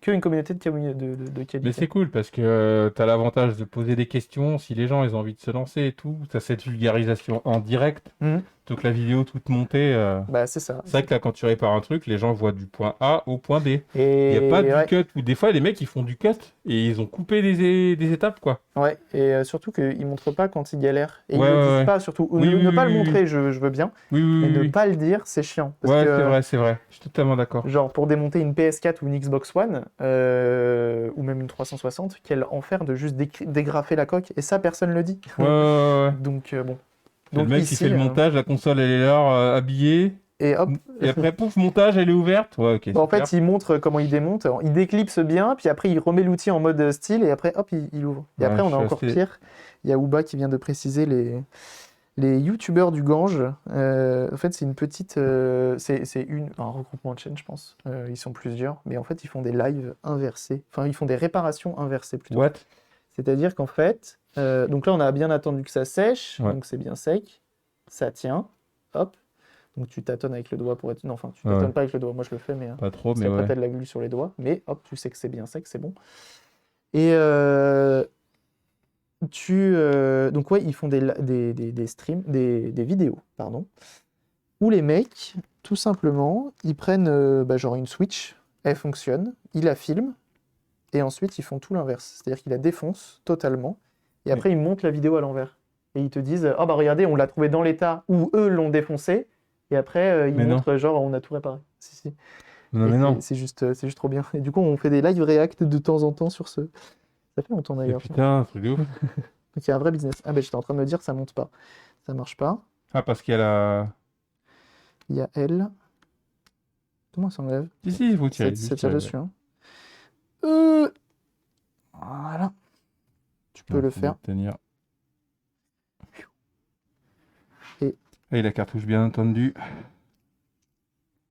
Que une communauté de qualité. Mais c'est cool parce que t'as l'avantage de poser des questions si les gens ils ont envie de se lancer et tout. T'as cette vulgarisation en direct. Mhm. Donc la vidéo toute montée. Bah, c'est ça. C'est vrai que là, quand tu répares un truc, les gens voient du point A au point B. Il Et... n'y a pas ouais. du cut. Ou des fois, les mecs ils font du cut et ils ont coupé des étapes, quoi. Ouais, et surtout qu'ils montrent pas quand ils galèrent. Et Ouais, ils ne ouais, disent ouais. pas, surtout. Oui, ne oui, pas le oui, montrer, je veux bien. Oui, oui, Mais oui. ne oui. pas le dire, c'est chiant. Parce Ouais, que, c'est vrai, c'est vrai. Je suis totalement d'accord. genre, pour démonter une PS4 ou une Xbox One, ou même une 360, quel enfer de juste dégrafer la coque. Et ça, personne le dit. Ouais, ouais, ouais. Donc, bon. C'est le Donc mec ici, qui fait le montage, la console elle est là, habillée. et hop. Et après, pouf, montage, elle est ouverte. Ouais, ok. En super. fait, il montre comment il démonte. Alors, il déclipse bien, puis après, il remet l'outil en mode style, et après, hop, il ouvre. Et Ouais, après, on je a suis encore assez- pire. Il y a Ouba qui vient de préciser Les youtubeurs du Gange, en fait, c'est une petite. Un regroupement de chaînes, je pense. Ils sont plusieurs, mais en fait, ils font des lives inversés. Enfin, ils font des réparations inversées plutôt. What? C'est-à-dire qu'en fait, donc là, on a bien attendu que ça sèche, Ouais. donc c'est bien sec. Ça tient, hop. Donc tu tâtonnes avec le doigt pour être. Non, enfin, tu Ouais, tâtonnes ouais. pas avec le doigt, moi je le fais, mais Pas trop, parce mais qu'après, ouais. t'as de la glu sur les doigts. Mais hop, tu sais que c'est bien sec, c'est bon. Et donc ouais, ils font des streams, des vidéos, pardon, où les mecs, tout simplement, ils prennent genre une Switch, elle fonctionne, ils la filment, et ensuite ils font tout l'inverse. C'est-à-dire qu'ils la défoncent totalement, et après ils montent la vidéo à l'envers. Et ils te disent, ah bah regardez, on l'a trouvé dans l'état où eux l'ont défoncé, et après ils Mais non. montrent genre on a tout réparé. Si, si. Non, Et mais non. c'est juste trop bien. Et du coup, on fait des live react de temps en temps sur ce. Ça fait longtemps Et d'ailleurs. putain, un truc de ouf. Donc il y a un vrai business. Ah ben j'étais en train de me dire ça monte pas. Ça marche pas. Ah, parce qu'il y a la. Il y a elle. Comment ça s'enlève? Si, il faut tirer. Ça Juste tire tirer, dessus. Hein. Voilà. Tu peux ouais. le Faut faire. tenir. Et- Et la cartouche, bien entendu.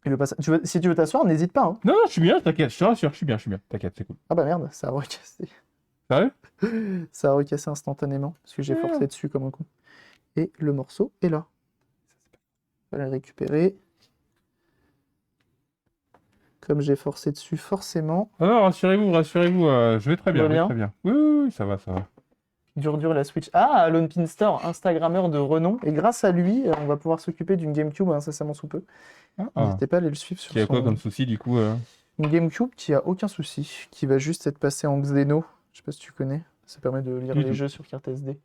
Et le passage. Si tu veux t'asseoir, n'hésite pas. Hein. Non, non, je suis bien, t'inquiète. Je te rassure, je suis bien, je suis bien. T'inquiète, c'est cool. Ah bah merde, ça a recassé. Sérieux? Ça a recassé instantanément. Parce que j'ai forcé dessus comme un con. Et le morceau est là. On va le récupérer. Comme j'ai forcé dessus, forcément. Ah non, rassurez-vous, je vais très bien, Tout va je vais bien très bien. Oui, oui, oui, ça va, ça va. Dur la Switch. Ah, Lone Pin Store, Instagrammeur de renom. Et grâce à lui, on va pouvoir s'occuper d'une GameCube incessamment sous peu. Ah, N'hésitez pas à aller le suivre sur qui a quoi son... comme souci, du coup Une GameCube qui a aucun souci, qui va juste être passée en Xeno. Je sais pas si tu connais. Ça permet de lire Du les tout. jeux sur carte SD.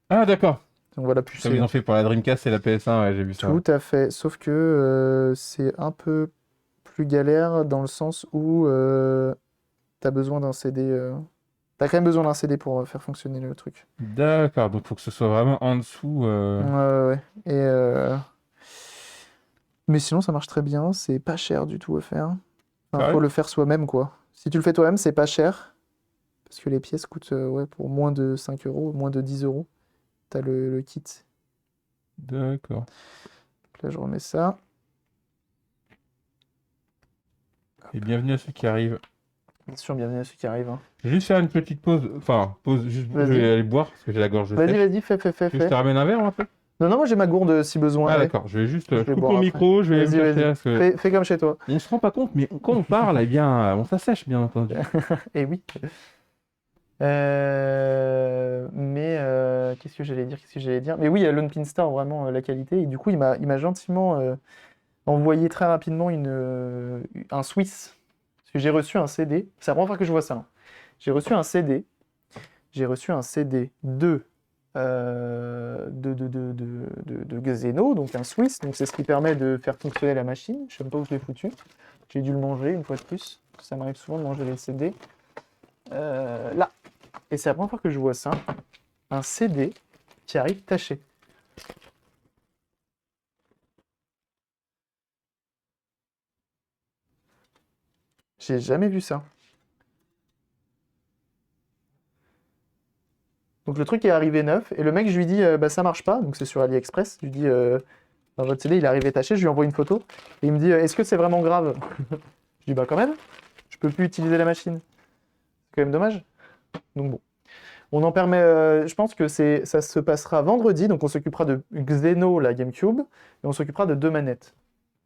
Ah, d'accord. Donc voilà, plus Comme ils ont fait pour la Dreamcast et la PS1, ouais, j'ai vu ça. tout à fait. Sauf que c'est un peu plus galère dans le sens où t'as besoin d'un CD. T'as quand même besoin d'un CD pour faire fonctionner le truc. D'accord, donc faut que ce soit vraiment en dessous. Ouais. Et mais sinon, ça marche très bien. C'est pas cher du tout à faire. Enfin, Sérieux? faut le faire soi-même, quoi. Si tu le fais toi-même, c'est pas cher. Parce que les pièces coûtent ouais, pour moins de 5 euros, moins de 10 euros. T'as le kit. D'accord. Donc là, je remets ça. Et bienvenue à ceux qui arrivent. Bien sûr, bienvenue à ceux qui arrivent. Hein. Je vais juste faire une petite pause. Enfin, pause, juste, je Vas-y. vais aller boire parce que j'ai la gorge Vas-y, sèche. vas-y, fais. Tu veux que je te ramène un verre, en fait? Non, moi j'ai ma gourde si besoin. Ah, ouais. d'accord, je vais juste. Je Je vais coupe boire mon après. micro, je vais me Vas-y, chercher vas-y. parce que. Fais comme chez toi. On se rend pas compte, mais quand on parle, eh bien, on s'assèche, bien entendu. Eh oui. Qu'est-ce que j'allais dire? Mais oui, Lone Pin Star, vraiment la qualité. Et du coup, il m'a gentiment envoyé très rapidement un Swiss. Parce que j'ai reçu un CD. C'est la première fois que je vois ça. Hein. J'ai reçu un CD. J'ai reçu un CD de Xeno, donc un Swiss. Donc c'est ce qui permet de faire fonctionner la machine. Je sais même pas où je l'ai foutu. J'ai dû le manger une fois de plus. Ça m'arrive souvent de manger les CD. Là. Et c'est la première fois que je vois ça. Un CD qui arrive taché. J'ai jamais vu ça. Donc le truc est arrivé neuf et le mec je lui dis bah ça marche pas, donc c'est sur AliExpress, je lui dis bah, votre CD il est arrivé taché, je lui envoie une photo et il me dit est-ce que c'est vraiment grave? Je dis bah quand même, je peux plus utiliser la machine. C'est quand même dommage. Donc bon. On en permet, je pense que ça se passera vendredi, donc on s'occupera de Xeno, la GameCube, et on s'occupera de 2 manettes.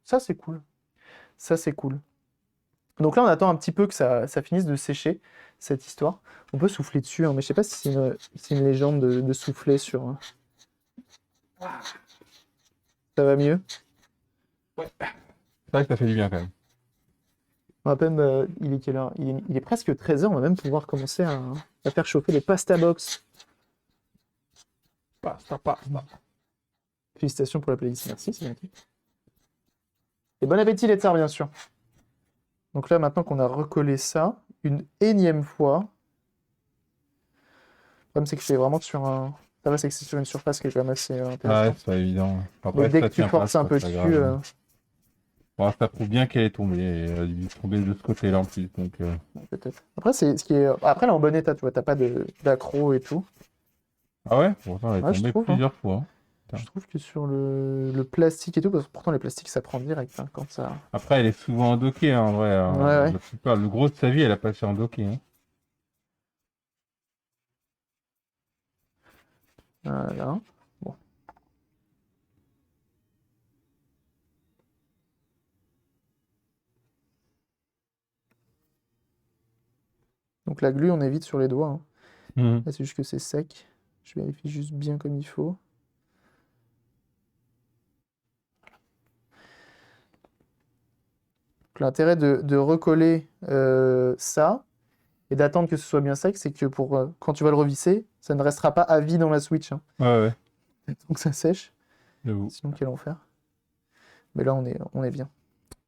Ça c'est cool. Ça c'est cool. Donc là on attend un petit peu que ça finisse de sécher, cette histoire. On peut souffler dessus, hein, mais je sais pas si c'est une légende de souffler sur... Ça va mieux? C'est vrai que ça fait du bien quand même. On va même, il est quelle heure? Il est presque 13h, on va même pouvoir commencer à faire chauffer les pasta box. Pasta. Félicitations pour la playlist, merci, c'est gentil. Et bon appétit les tsars, bien sûr. Donc là, maintenant qu'on a recollé ça, une énième fois... Le problème, c'est que je suis vraiment sur un... Ça va, c'est que c'est sur une surface qui est quand même assez Ah ouais, intéressante. c'est pas évident. Et Après, dès ça que tu tient forces pas, un peu c'est pas dessus... grave. Bon, ça prouve bien qu'elle est tombée. Elle a dû tomber de ce côté-là en plus. Donc, peut-être. Après, c'est ce qui est... Après, elle est en bon état, tu vois, t'as pas d'accro et tout. ah ouais? Pourtant, elle est Ouais, je tombée trouve, hein. plusieurs fois. Hein. putain. Je trouve que sur le plastique et tout, parce que pourtant les plastiques ça prend direct hein, quand ça. Après, elle est souvent endockée, hein, en vrai. Ouais, ouais. La plupart, le gros de sa vie, elle a passé endockée. Hein. Voilà. Bon. Donc la glu, on évite sur les doigts. Hein. Mhm. Là, c'est juste que c'est sec. Je vérifie juste bien comme il faut. Donc, l'intérêt de recoller ça et d'attendre que ce soit bien sec, c'est que pour quand tu vas le revisser, ça ne restera pas à vie dans la Switch. Hein. Ouais, Donc ça sèche. j'avoue. Sinon, quel enfer. Mais là, on est bien.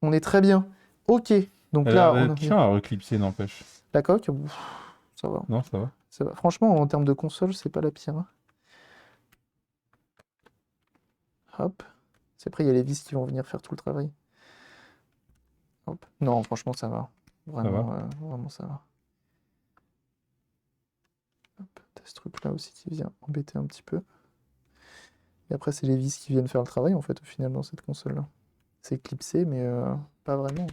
On est très bien. Ok. Donc Elle a là, l'air on d'être a bien à reclipser, n'empêche. la coque. Pff, ça va. Non, ça va. Ça va. Franchement, en termes de console, c'est pas la pire. Hein. Hop. C'est après, il y a les vis qui vont venir faire tout le travail. Hop. Non, franchement, ça va. Vraiment, vraiment, ça va. Hop. T'as ce truc-là aussi qui vient embêter un petit peu. Et après, c'est les vis qui viennent faire le travail, en fait, au final, dans cette console-là. C'est clipsé, mais pas vraiment.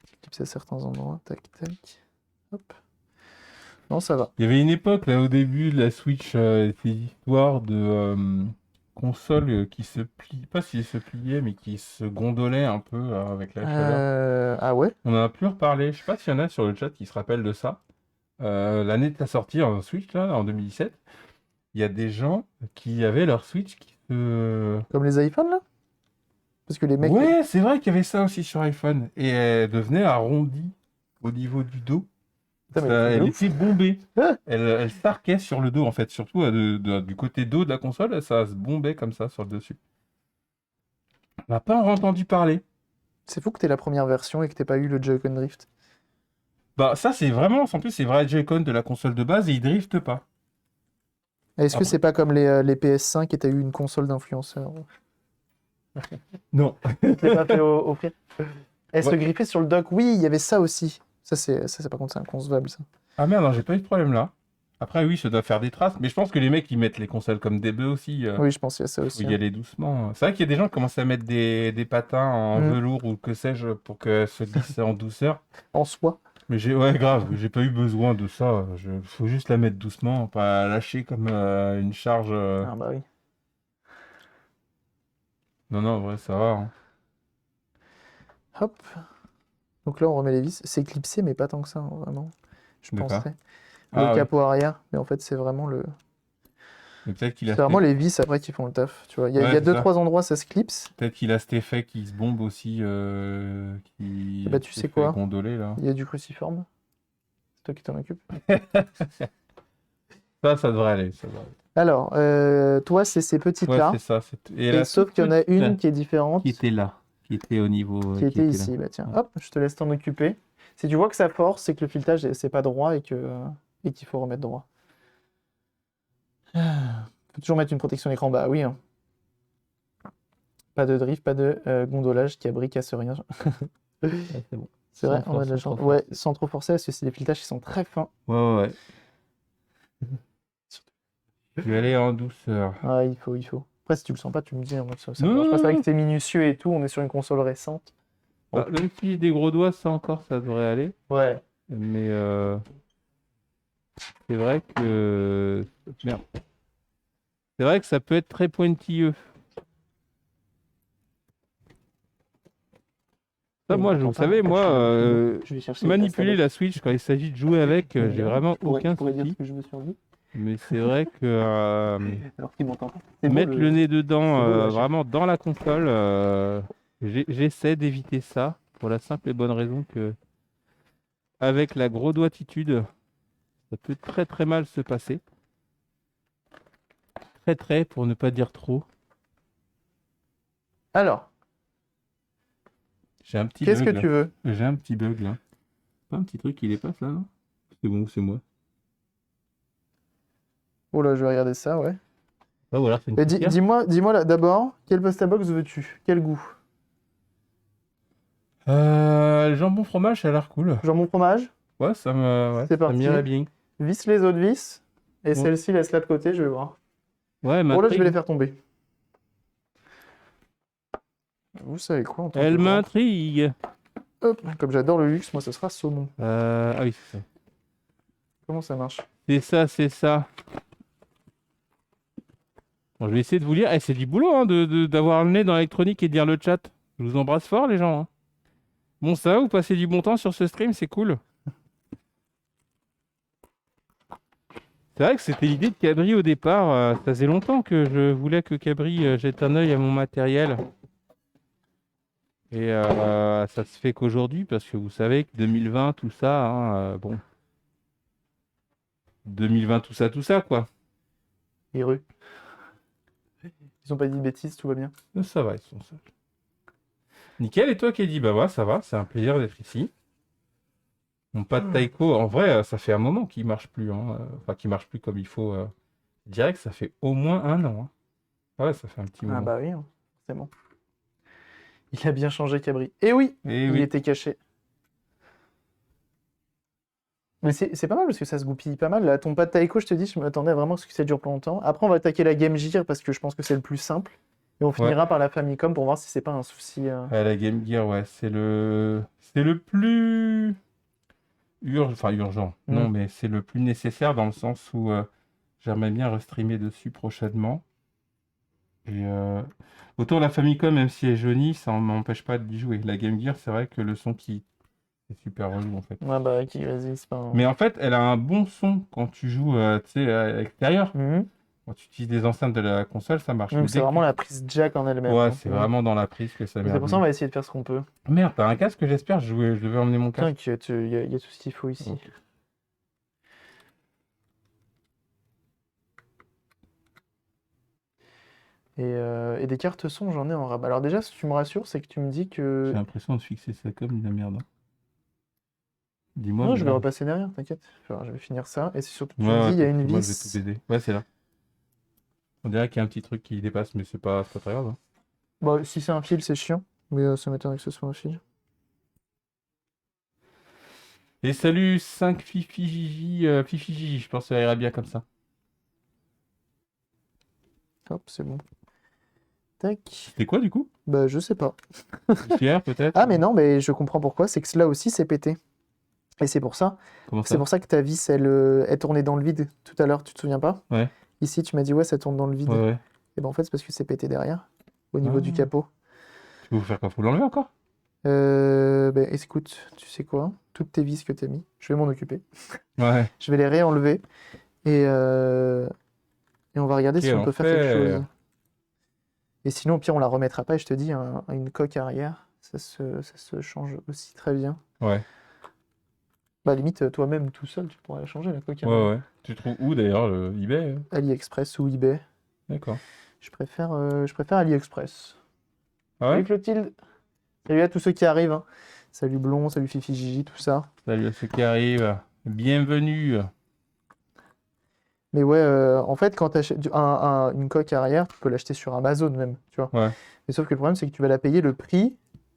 C'est clipsé à certains endroits. Tac, tac. Hop. Non, ça va. Il y avait une époque, là, au début de la Switch, ces histoires de consoles qui se plient, pas s'ils se pliaient, mais qui se gondolaient un peu avec la chaleur. Ah ouais? On en a plus reparlé. Je sais pas s'il y en a sur le chat qui se rappellent de ça. L'année de ta sortie en Switch, là, en 2017, il y a des gens qui avaient leur Switch qui se... Comme les iPhones, là? Parce que les mecs... Ouais, c'est vrai qu'il y avait ça aussi sur iPhone. Et elle devenait arrondie au niveau du dos. Putain, mais Elle de ouf. était bombée. Ah Elle s'arquait sur le dos, en fait. Surtout du côté dos de la console, ça se bombait comme ça sur le dessus. On n'a pas entendu parler. C'est fou que t'aies la première version et que t'aies pas eu le Joy-Con Drift. Bah, ça, c'est vraiment... En plus, c'est vrai Joy-Con de la console de base et il drifte pas. Est-ce que Après- c'est pas comme les PS5 et t'as eu une console d'influenceur? Non. Tu l'as pas fait offrir? Elle se Ouais. griffait sur le dock. Oui, il y avait ça aussi. Ça, par contre, c'est inconcevable, ça. Ah merde, non, j'ai pas eu de problème là. Après, oui, ça doit faire des traces, mais je pense que les mecs, ils mettent les consoles comme des bœufs aussi. Oui, je pense qu'il y a ça Faut aussi. y Hein. aller doucement. C'est vrai qu'il y a des gens qui commencent à mettre des patins en Mm. velours ou que sais-je pour que se glisse en douceur. En soi. Mais ouais, grave, j'ai pas eu besoin de ça. Faut juste la mettre doucement, pas lâcher comme une charge. Ah bah oui. Non, non, en vrai, ça va. Hein. Hop. Donc là, on remet les vis. C'est clipsé, mais pas tant que ça, hein, vraiment. Je De quoi? penserais. Le Ah, oui. capot arrière, mais en fait, c'est vraiment Mais peut-être qu'il c'est a vraiment les vis après qui font le taf. Tu vois, il y Ouais, a c'est deux, ça. trois endroits, ça se clipse. Peut-être qu'il a cet effet qui se bombe aussi, qui Bah, tu s'est sais fait quoi? gondoler là. Il y a du cruciforme. C'est toi qui t'en occupes. Ça devrait aller, ça devrait aller. Alors, toi, c'est ces Ouais, petites-là. c'est ça. Et Et la sauf toute qu'il y en a petite, là, une qui est différente, qui était là, qui était au niveau, qui était était là. ici. Bah tiens, Ouais. hop, je te laisse t'en occuper. Si tu vois que ça force, c'est que le filetage, c'est pas droit et qu'il faut remettre droit. Faut toujours mettre une protection d'écran. Bah oui. Hein. Pas de drift, pas de gondolage qui abri, casse rien. Ouais, c'est bon. C'est vrai, Sans on a de la sans chance. trop Ouais, forcer. sans trop forcer, parce que c'est des filetages qui sont très fins. Ouais. Je vais aller en douceur. Ah, il faut. Après, si tu le sens pas, tu me dis. Hein, ça me Non, dérange pas. C'est vrai non. que c'est minutieux et tout. On est sur une console récente. Bah, même si j'ai des gros doigts, ça encore, ça devrait aller. Ouais. Mais c'est vrai que... Merde. C'est vrai que ça peut être très pointilleux. Ça, Oui, moi, on vous entend savez, pas. moi, Je vais chercher les manipuler passes la Switch quand il s'agit de jouer avec, j'ai vraiment aucun Je pourrais dire souci. ce que je veux sur lui. Mais c'est vrai que Alors qu'il m'entend pas. C'est beau, mettre le nez dedans, c'est beau, la vraiment dans la console, j'essaie d'éviter ça pour la simple et bonne raison que avec la gros doigtitude, ça peut très très mal se passer. Très pour ne pas dire trop. Alors, J'ai un petit qu'est-ce que bug là. tu veux? J'ai un petit bug là. Pas un petit truc qui dépasse là, non? C'est bon, c'est moi. Oh là, je vais regarder ça, ouais. Ah, ou alors c'est une Et poussière. dis-moi là, d'abord, quel pasta box veux-tu? Quel goût? Le jambon fromage, ça a l'air cool. Jambon fromage? Ouais, C'est ça parti. m'irait bien. Visse les autres vis. Et Ouais. celle-ci, laisse-la de côté, je vais voir. Ouais, Oh là, je vais les m'intrigue. faire tomber. vous savez quoi en tant que Elle grand? m'intrigue. Hop, comme j'adore le luxe, moi ce sera saumon. Ah oui, c'est ça. Comment ça marche? C'est ça, c'est ça. Bon, je vais essayer de vous lire. Eh, c'est du boulot hein, d'avoir le nez dans l'électronique et de lire le chat. Je vous embrasse fort, les gens. Hein. Bon, ça va, vous passez du bon temps sur ce stream, c'est cool. C'est vrai que c'était l'idée de Cabri au départ. Ça faisait longtemps que je voulais que Cabri jette un œil à mon matériel. Et ça se fait qu'aujourd'hui, parce que vous savez que 2020, tout ça, hein, bon. 2020, tout ça, quoi. Heureux. Ils ont pas dit de bêtises, tout va bien. Ça va, ils sont sages. Nickel, et toi qui dit, bah ouais, ça va, c'est un plaisir d'être ici. Mon pas de taiko, en vrai, ça fait un moment qu'il marche plus, hein. Enfin, qu'il marche plus comme il faut. Je dirais que ça fait au moins 1 an. Hein. Ah ouais, ça fait un petit Ah moment. bah oui, hein, c'est bon. Il a bien changé, Cabri. Eh oui, Et il oui. était caché. Mais c'est pas mal parce que ça se goupille pas mal. Là, ton pas de taiko, je te dis, je m'attendais vraiment à ce que ça dure plus longtemps. Après, on va attaquer la Game Gear parce que je pense que c'est le plus simple. Et on finira par la Famicom pour voir si c'est pas un souci. La Game Gear, ouais, c'est le plus urgent. Non, mais c'est le plus nécessaire dans le sens où j'aimerais bien restreamer dessus prochainement. Et autant la Famicom, même si elle est jaunie, ça ne m'empêche pas d'y jouer. La Game Gear, c'est vrai que le son c'est super relou en fait. Ouais, bah, qui résiste pas. Mais en fait, elle a un bon son quand tu joues tu sais, à l'extérieur. Quand tu utilises des enceintes de la console, ça marche. Mais C'est vraiment la prise jack en elle-même. Ouais, hein. c'est vraiment dans la prise que ça C'est merde. pour ça on va essayer de faire ce qu'on peut. Merde, t'as un casque, j'espère. Je devais emmener mon casque. T'inquiète, il y a tout ce qu'il faut ici. Ok. Et des cartes son, j'en ai en rabat. Alors déjà, ce que tu me rassures, c'est que tu me dis que... J'ai l'impression de fixer ça comme de la merde. Hein. Dis-moi. Non, je vais repasser derrière, t'inquiète. Enfin, je vais finir ça. Et c'est surtout que tu Ouais, me dis, il y a parce une que moi, je vais vis. tout baiser. Ouais, c'est là. On dirait qu'il y a un petit truc qui dépasse, mais c'est pas très grave. Hein. Bon, si c'est un fil, c'est chiant. Mais ça m'étonnerait que ce soit un fil. Et salut 5 Fifi Gigi, Fifi Gigi, je pense que ça irait bien comme ça. Hop, c'est bon. Tac. C'était quoi du coup? Bah, je sais pas. Fier peut-être? Ah, mais non, mais je comprends pourquoi. C'est que là aussi, c'est pété. Et c'est pour ça. Comment C'est ça? pour ça que ta vis, elle tournait dans le vide tout à l'heure. Tu te souviens pas? Ouais. Ici, tu m'as dit, ouais, ça tourne dans le vide. Ouais. Et ben en fait, c'est parce que c'est pété derrière, au niveau du Ah. capot. Tu veux faire quoi? Faut l'enlever encore? Ben, écoute, tu sais quoi? Toutes tes vis que t'as mis, je vais m'en occuper. Ouais. Je vais les réenlever et on va regarder si on peut faire quelque chose. Et sinon, au pire, on la remettra pas. Et je te dis, une coque arrière, ça se change aussi très bien. Ouais. Bah, limite, toi-même, tout seul, tu pourrais la changer, la coque arrière. Ouais. Tu trouves où d'ailleurs le eBay? AliExpress ou eBay. D'accord. Je préfère AliExpress. Ah ouais? Salut Clotilde. Salut à tous ceux qui arrivent. Hein. Salut Blond, salut Fifi Gigi, tout ça. Salut à ceux qui arrivent. Bienvenue. Mais ouais, en fait, quand tu achètes une coque arrière, tu peux l'acheter sur Amazon même, tu vois. Ouais. Mais sauf que le problème, c'est que tu vas la payer le prix,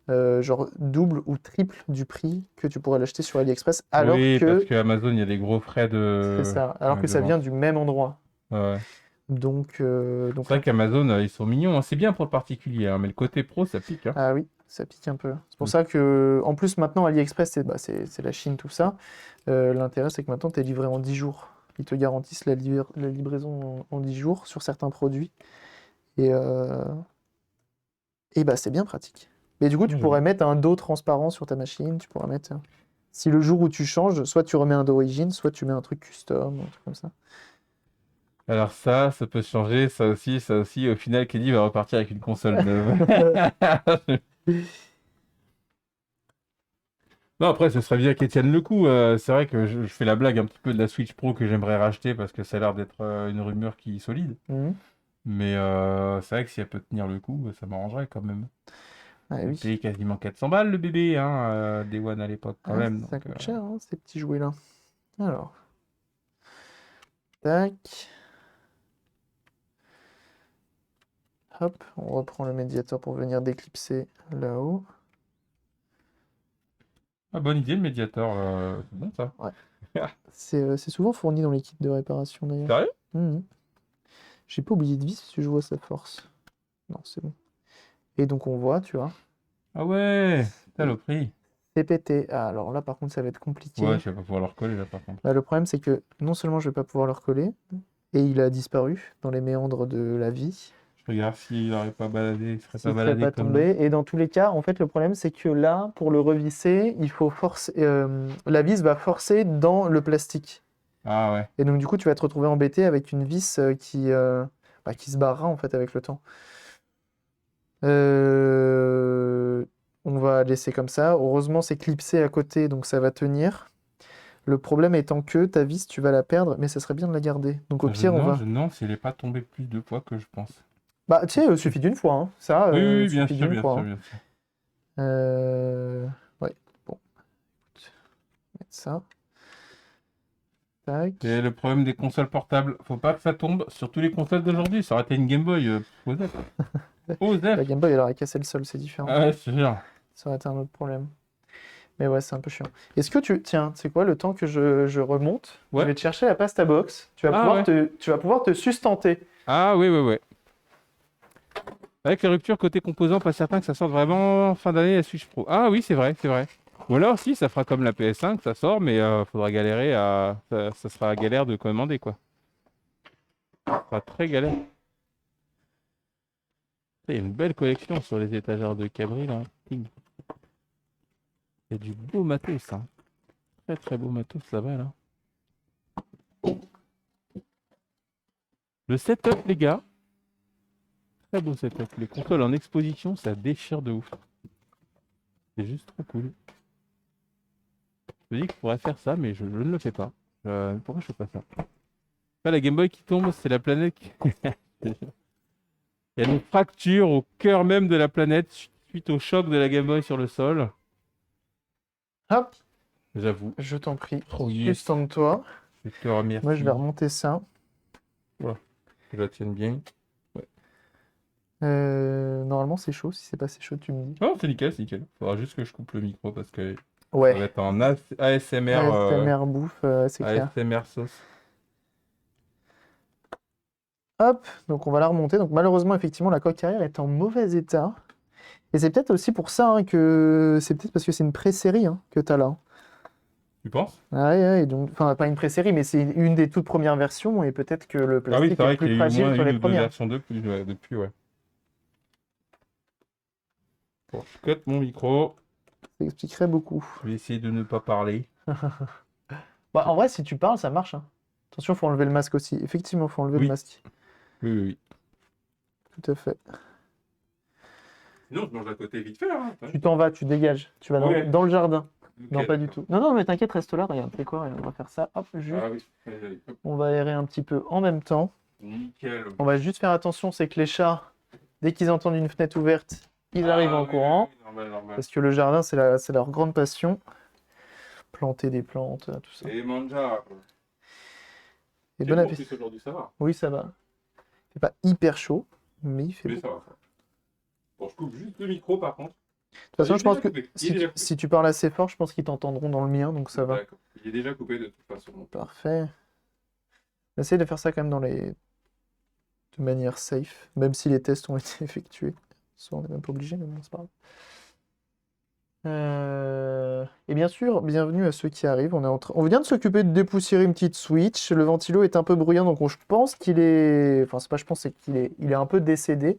genre double ou triple du prix que tu pourrais l'acheter sur AliExpress, alors Oui, que... parce qu'Amazon, il y a des gros frais de... C'est ça, alors ouais, que de ça vient vente. du même endroit. Ouais. Donc C'est vrai qu'Amazon, ils sont mignons. Hein. C'est bien pour le particulier, hein, mais le côté pro, ça pique. Hein. Ah oui, ça pique un peu. C'est pour ça que, en plus, maintenant, AliExpress, c'est la Chine, tout ça. L'intérêt, c'est que maintenant, tu es livré en 10 jours. Ils te garantissent la livraison en 10 jours sur certains produits. Et bah, c'est bien pratique. Mais du coup, tu Ouais, pourrais mettre un dos transparent sur ta machine. Tu pourrais mettre... Si le jour où tu changes, soit tu remets un d'origine, soit tu mets un truc custom, un truc comme ça. Alors ça peut changer, ça aussi. Au final, Kelly va repartir avec une console neuve. Non, après, ce serait bien qu'elle tienne le coup. C'est vrai que je fais la blague un petit peu de la Switch Pro que j'aimerais racheter parce que ça a l'air d'être une rumeur qui est solide. Mhm. Mais c'est vrai que si elle peut tenir le coup, ça m'arrangerait quand même. Ah J'ai oui. payé quasiment 400 balles le bébé, hein, Day One à l'époque quand Ah, même. ça Donc, coûte cher, hein, ces petits jouets-là. Alors. Tac. Hop, on reprend le médiator pour venir déclipser là-haut. Ah, bonne idée le médiator, c'est bon ça. Ouais. C'est souvent fourni dans les kits de réparation d'ailleurs. Sérieux? Mhm. J'ai pas oublié de vis parce que je vois sa force. Non, c'est bon. Et donc on voit, tu vois, Ah ouais, saloperie. c'est pété. Ah, alors là, par contre, ça va être compliqué. Ouais, je vais pas pouvoir le recoller là par contre. Bah, le problème, c'est que non seulement je vais pas pouvoir le recoller, et il a disparu dans les méandres de la vie. Je regarde s'il n'aurait pas baladé, il serait S'il pas ne serait baladé pas comme lui. tombé. Et dans tous les cas, en fait, le problème, c'est que là, pour le revisser, il faut forcer. La vis va forcer dans le plastique. Ah ouais. Et donc, du coup, tu vas te retrouver embêté avec une vis qui se barrera en fait avec le temps. Euh, On va laisser comme ça. Heureusement, c'est clipsé à côté, donc ça va tenir. Le problème étant que ta vis, tu vas la perdre, mais ça serait bien de la garder. Donc, au pire, on Non, va. je me demande s'il n'est pas tombé plus de fois que je pense. Bah, tu sais, il suffit d'une fois, hein. Ça, Oui, oui, oui, bien suffit sûr, d'une bien fois, sûr, hein. bien sûr. Ouais, bon, écoute, mettre ça. Tac. C'est le problème des consoles portables. Faut pas que ça tombe sur tous les consoles d'aujourd'hui. Ça aurait été une Game Boy. Osef. La Osef. Game Boy, elle aurait cassé le sol, c'est différent. Ah ouais, c'est sûr. Ça aurait été un autre problème. Mais ouais, c'est un peu chiant. Est-ce que tu. Tiens, c'est quoi, le temps que je remonte, je Ouais. vais te chercher la pasta box. Ah ouais. Tu vas pouvoir te sustenter. Ah oui, oui, oui. Avec les ruptures côté composants, pas certain que ça sorte vraiment en fin d'année la Switch Pro. Ah oui, c'est vrai, c'est vrai. Ou alors si, ça fera comme la PS5, ça sort, mais faudra galérer à. Ça sera galère de commander, quoi. Ça sera très galère. Il y a une belle collection sur les étagères de Cabri, là. Il y a du beau matos, hein. Très très beau matos là-bas, là. Le setup, les gars. Très beau setup. Les consoles en exposition, ça déchire de ouf. C'est juste trop cool. Je me dis que je pourrais faire ça, mais je ne le fais pas. Pourquoi je fais pas ça? Là, la Game Boy qui tombe, c'est la planète qui... Il y a une fracture au cœur même de la planète suite au choc de la Game Boy sur le sol. Hop, J'avoue. je t'en prie. Oh yes. Sustente-toi. Je te remercie. Moi, je vais remonter ça. Voilà. Que je la tienne bien. Normalement, c'est chaud. Si c'est pas assez chaud, tu me dis. Oh, c'est nickel, c'est nickel. Faudra juste que je coupe le micro parce que ça va Ouais. être en ASMR, ASMR bouffe, c'est clair. ASMR sauce. Hop, donc on va la remonter. Donc malheureusement, effectivement, la coque arrière est en mauvais état. Et c'est peut-être aussi pour ça hein, que... C'est peut-être parce que c'est une pré-série hein, que tu as là, hein. Tu penses? Ah ouais, ouais, donc... Enfin, pas une pré-série, mais c'est une des toutes premières versions. Et peut-être que le Ah oui, plastique c'est est vrai qu'il plus y a eu au fragile moins que une les ou deux premières. versions depuis, ouais. Bon, je cote mon micro. Ça expliquerait beaucoup. Je vais essayer de ne pas parler. Bah, en vrai, si tu parles, ça marche, hein. Attention, faut enlever le masque aussi. Effectivement, faut enlever le Oui. masque. Oui, oui, oui. Tout à fait. Sinon, je mange à côté vite fait, hein. Tu t'en vas, tu dégages. Tu vas Ouais. dans le jardin. Non, Ok, pas du d'accord. tout. Non, non, mais t'inquiète, reste là. Regarde, c'est quoi? Regarde, on va faire ça. Hop, juste. Ah oui. Allez, allez, hop. On va aérer un petit peu en même temps. Nickel. On va juste faire attention, c'est que les chats, dès qu'ils entendent une fenêtre ouverte, ils arrivent en oui, courant. oui, normal, normal. Parce que le jardin, c'est leur grande passion. Planter des plantes, tout ça. Et manja. Et C'est bon bon, en appétit. plus, aujourd'hui, ça va. Oui, ça va. C'est pas hyper chaud, mais il fait Mais beau. ça va, ça va. Bon, je coupe juste le micro, par contre. De toute façon, Il est je pense déjà que coupé. Il est déjà coupé. si tu parles assez fort, je pense qu'ils t'entendront dans le mien, donc ça va. D'accord. Il est déjà coupé de toute façon. Parfait. Essaye de faire ça quand même de manière safe, même si les tests ont été effectués. Soit on n'est même pas obligé, mais bon, c'est pas grave. Et bien sûr, bienvenue à ceux qui arrivent. On vient de s'occuper de dépoussiérer une petite Switch. Le ventilo est un peu bruyant, donc je pense qu'il est... Enfin, c'est pas je pense, c'est il est un peu décédé.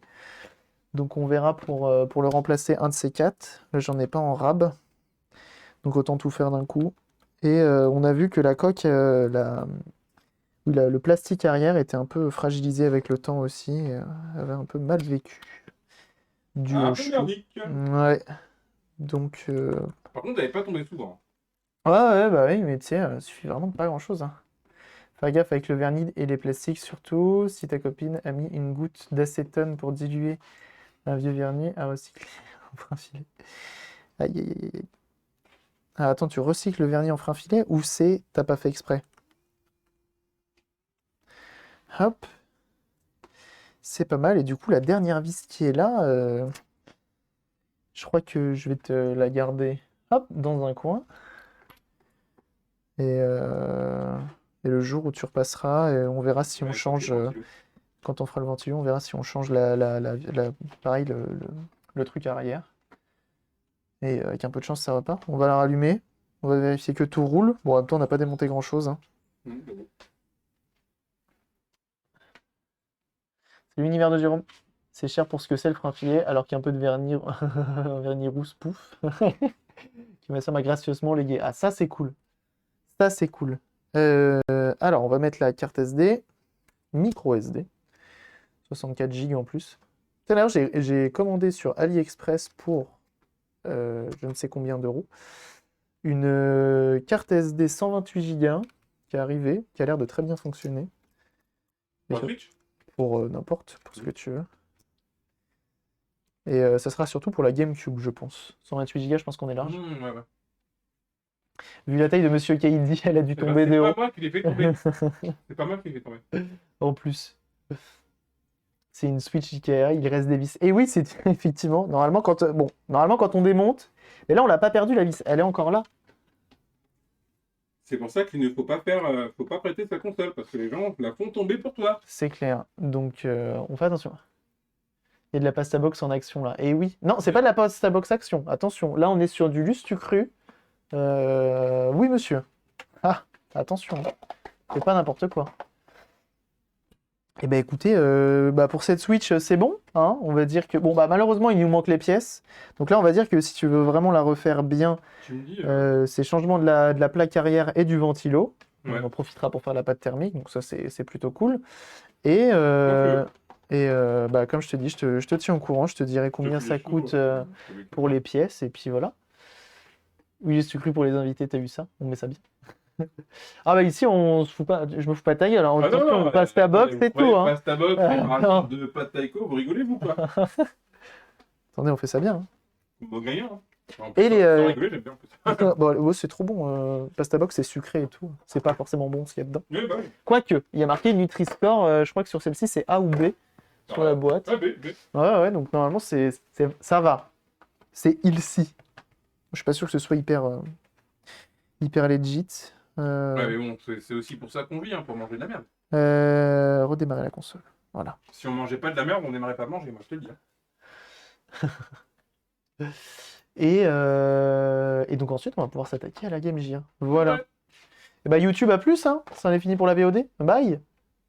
Donc on verra pour le remplacer un de ces quatre. Là, j'en ai pas en rab. Donc autant tout faire d'un coup. Et on a vu que la coque, le plastique arrière était un peu fragilisé avec le temps aussi. Et, avait un peu mal vécu. Dû Un au peu chaud. merdique. Ouais. Donc... Par contre, vous n'avez pas tombé souvent. Ouais, ouais, bah oui, mais tu sais, il suffit vraiment de pas grand-chose, hein. Fais gaffe avec le vernis et les plastiques, surtout si ta copine a mis une goutte d'acétone pour diluer un vieux vernis à recycler en frein filet. Aïe, aïe, aïe, aïe. Ah, attends, tu recycles le vernis en frein filet ou t'as pas fait exprès? Hop. C'est pas mal. Et du coup, la dernière vis qui est là, je crois que je vais te la garder, hop, dans un coin. Et le jour où tu repasseras, on verra si on change, quand on fera le ventilo, on verra si on change pareil, le truc arrière. Et avec un peu de chance, ça repart. On va la rallumer. On va vérifier que tout roule. Bon, en même temps, on n'a pas démonté grand-chose, hein. C'est l'univers de Jérôme. C'est cher pour ce que c'est le frein filet, alors qu'il y a un peu de vernis, un vernis rousse, pouf, qui m'a gracieusement légué. Ah, ça, c'est cool. Ça, c'est cool. Alors, on va mettre la carte SD, micro SD, 64 Go en plus. Tout à l'heure, j'ai commandé sur AliExpress pour je ne sais combien d'euros une carte SD 128 Go qui est arrivée, qui a l'air de très bien fonctionner. Pour Switch? Pour n'importe, pour ce que tu veux. Et ça sera surtout pour la GameCube, je pense. 128 Go, je pense qu'on est large. Ouais, ouais. Vu la taille de Monsieur Kaidi, elle a dû Eh ben, tomber de c'est haut. pas moi qui l'ai fait tomber. C'est pas moi qui l'ai fait tomber. En plus. C'est une Switch Ikea, il reste des vis. Et oui, c'est effectivement, normalement quand on démonte, mais là on l'a pas perdu la vis, elle est encore là. C'est pour ça qu'il ne faut pas faire, faut pas prêter sa console parce que les gens la font tomber pour toi. C'est clair. Donc on fait attention. Il y a de la pasta box en action là. Et oui, non, c'est pas de la pasta box action. Attention, là on est sur du lustre cru. Oui monsieur. Ah, attention. C'est pas n'importe quoi. Eh ben écoutez, pour cette Switch, c'est bon, hein. On va dire que bon malheureusement il nous manque les pièces. Donc là on va dire que si tu veux vraiment la refaire bien, Tu me dis. c'est changement de la plaque arrière et du ventilo. Ouais. On en profitera pour faire la pâte thermique, donc ça c'est plutôt cool. Et, comme je te dis, je te tiens au courant, je te dirai combien ça coûte pour les pièces, et puis voilà. Oui, j'ai cru pour les invités, t'as vu ça? On met ça bien. Ah bah ici on se fout pas, je me fous pas de ta gueule, alors on passe ta box et tout, hein. Pasta box, non. de pâte taiko, vous rigolez vous quoi? Attendez, on fait ça bien, hein. Bon gagnant. Hein. En Et plus, les, sans rigoler, j'aime bien en plus. Bon, ouais, c'est trop bon, pasta box c'est sucré et tout, c'est pas forcément bon ce qu'il y a dedans. Oui, bah oui. Quoique, il y a marqué Nutri-Score, je crois que sur celle-ci c'est A ou B sur la boîte. Ah, B. Ouais, donc normalement ça va. C'est Ilsi. Je suis pas sûr que ce soit hyper legit. Ouais, mais bon, c'est aussi pour ça qu'on vit, hein, pour manger de la merde. Redémarrer la console. Voilà. Si on mangeait pas de la merde, on n'aimerait pas manger, moi je te le dis. Et donc ensuite, on va pouvoir s'attaquer à la Game Gear. Voilà. Ouais. Et bah YouTube à plus, hein. Ça en est fini pour la VOD. Bye.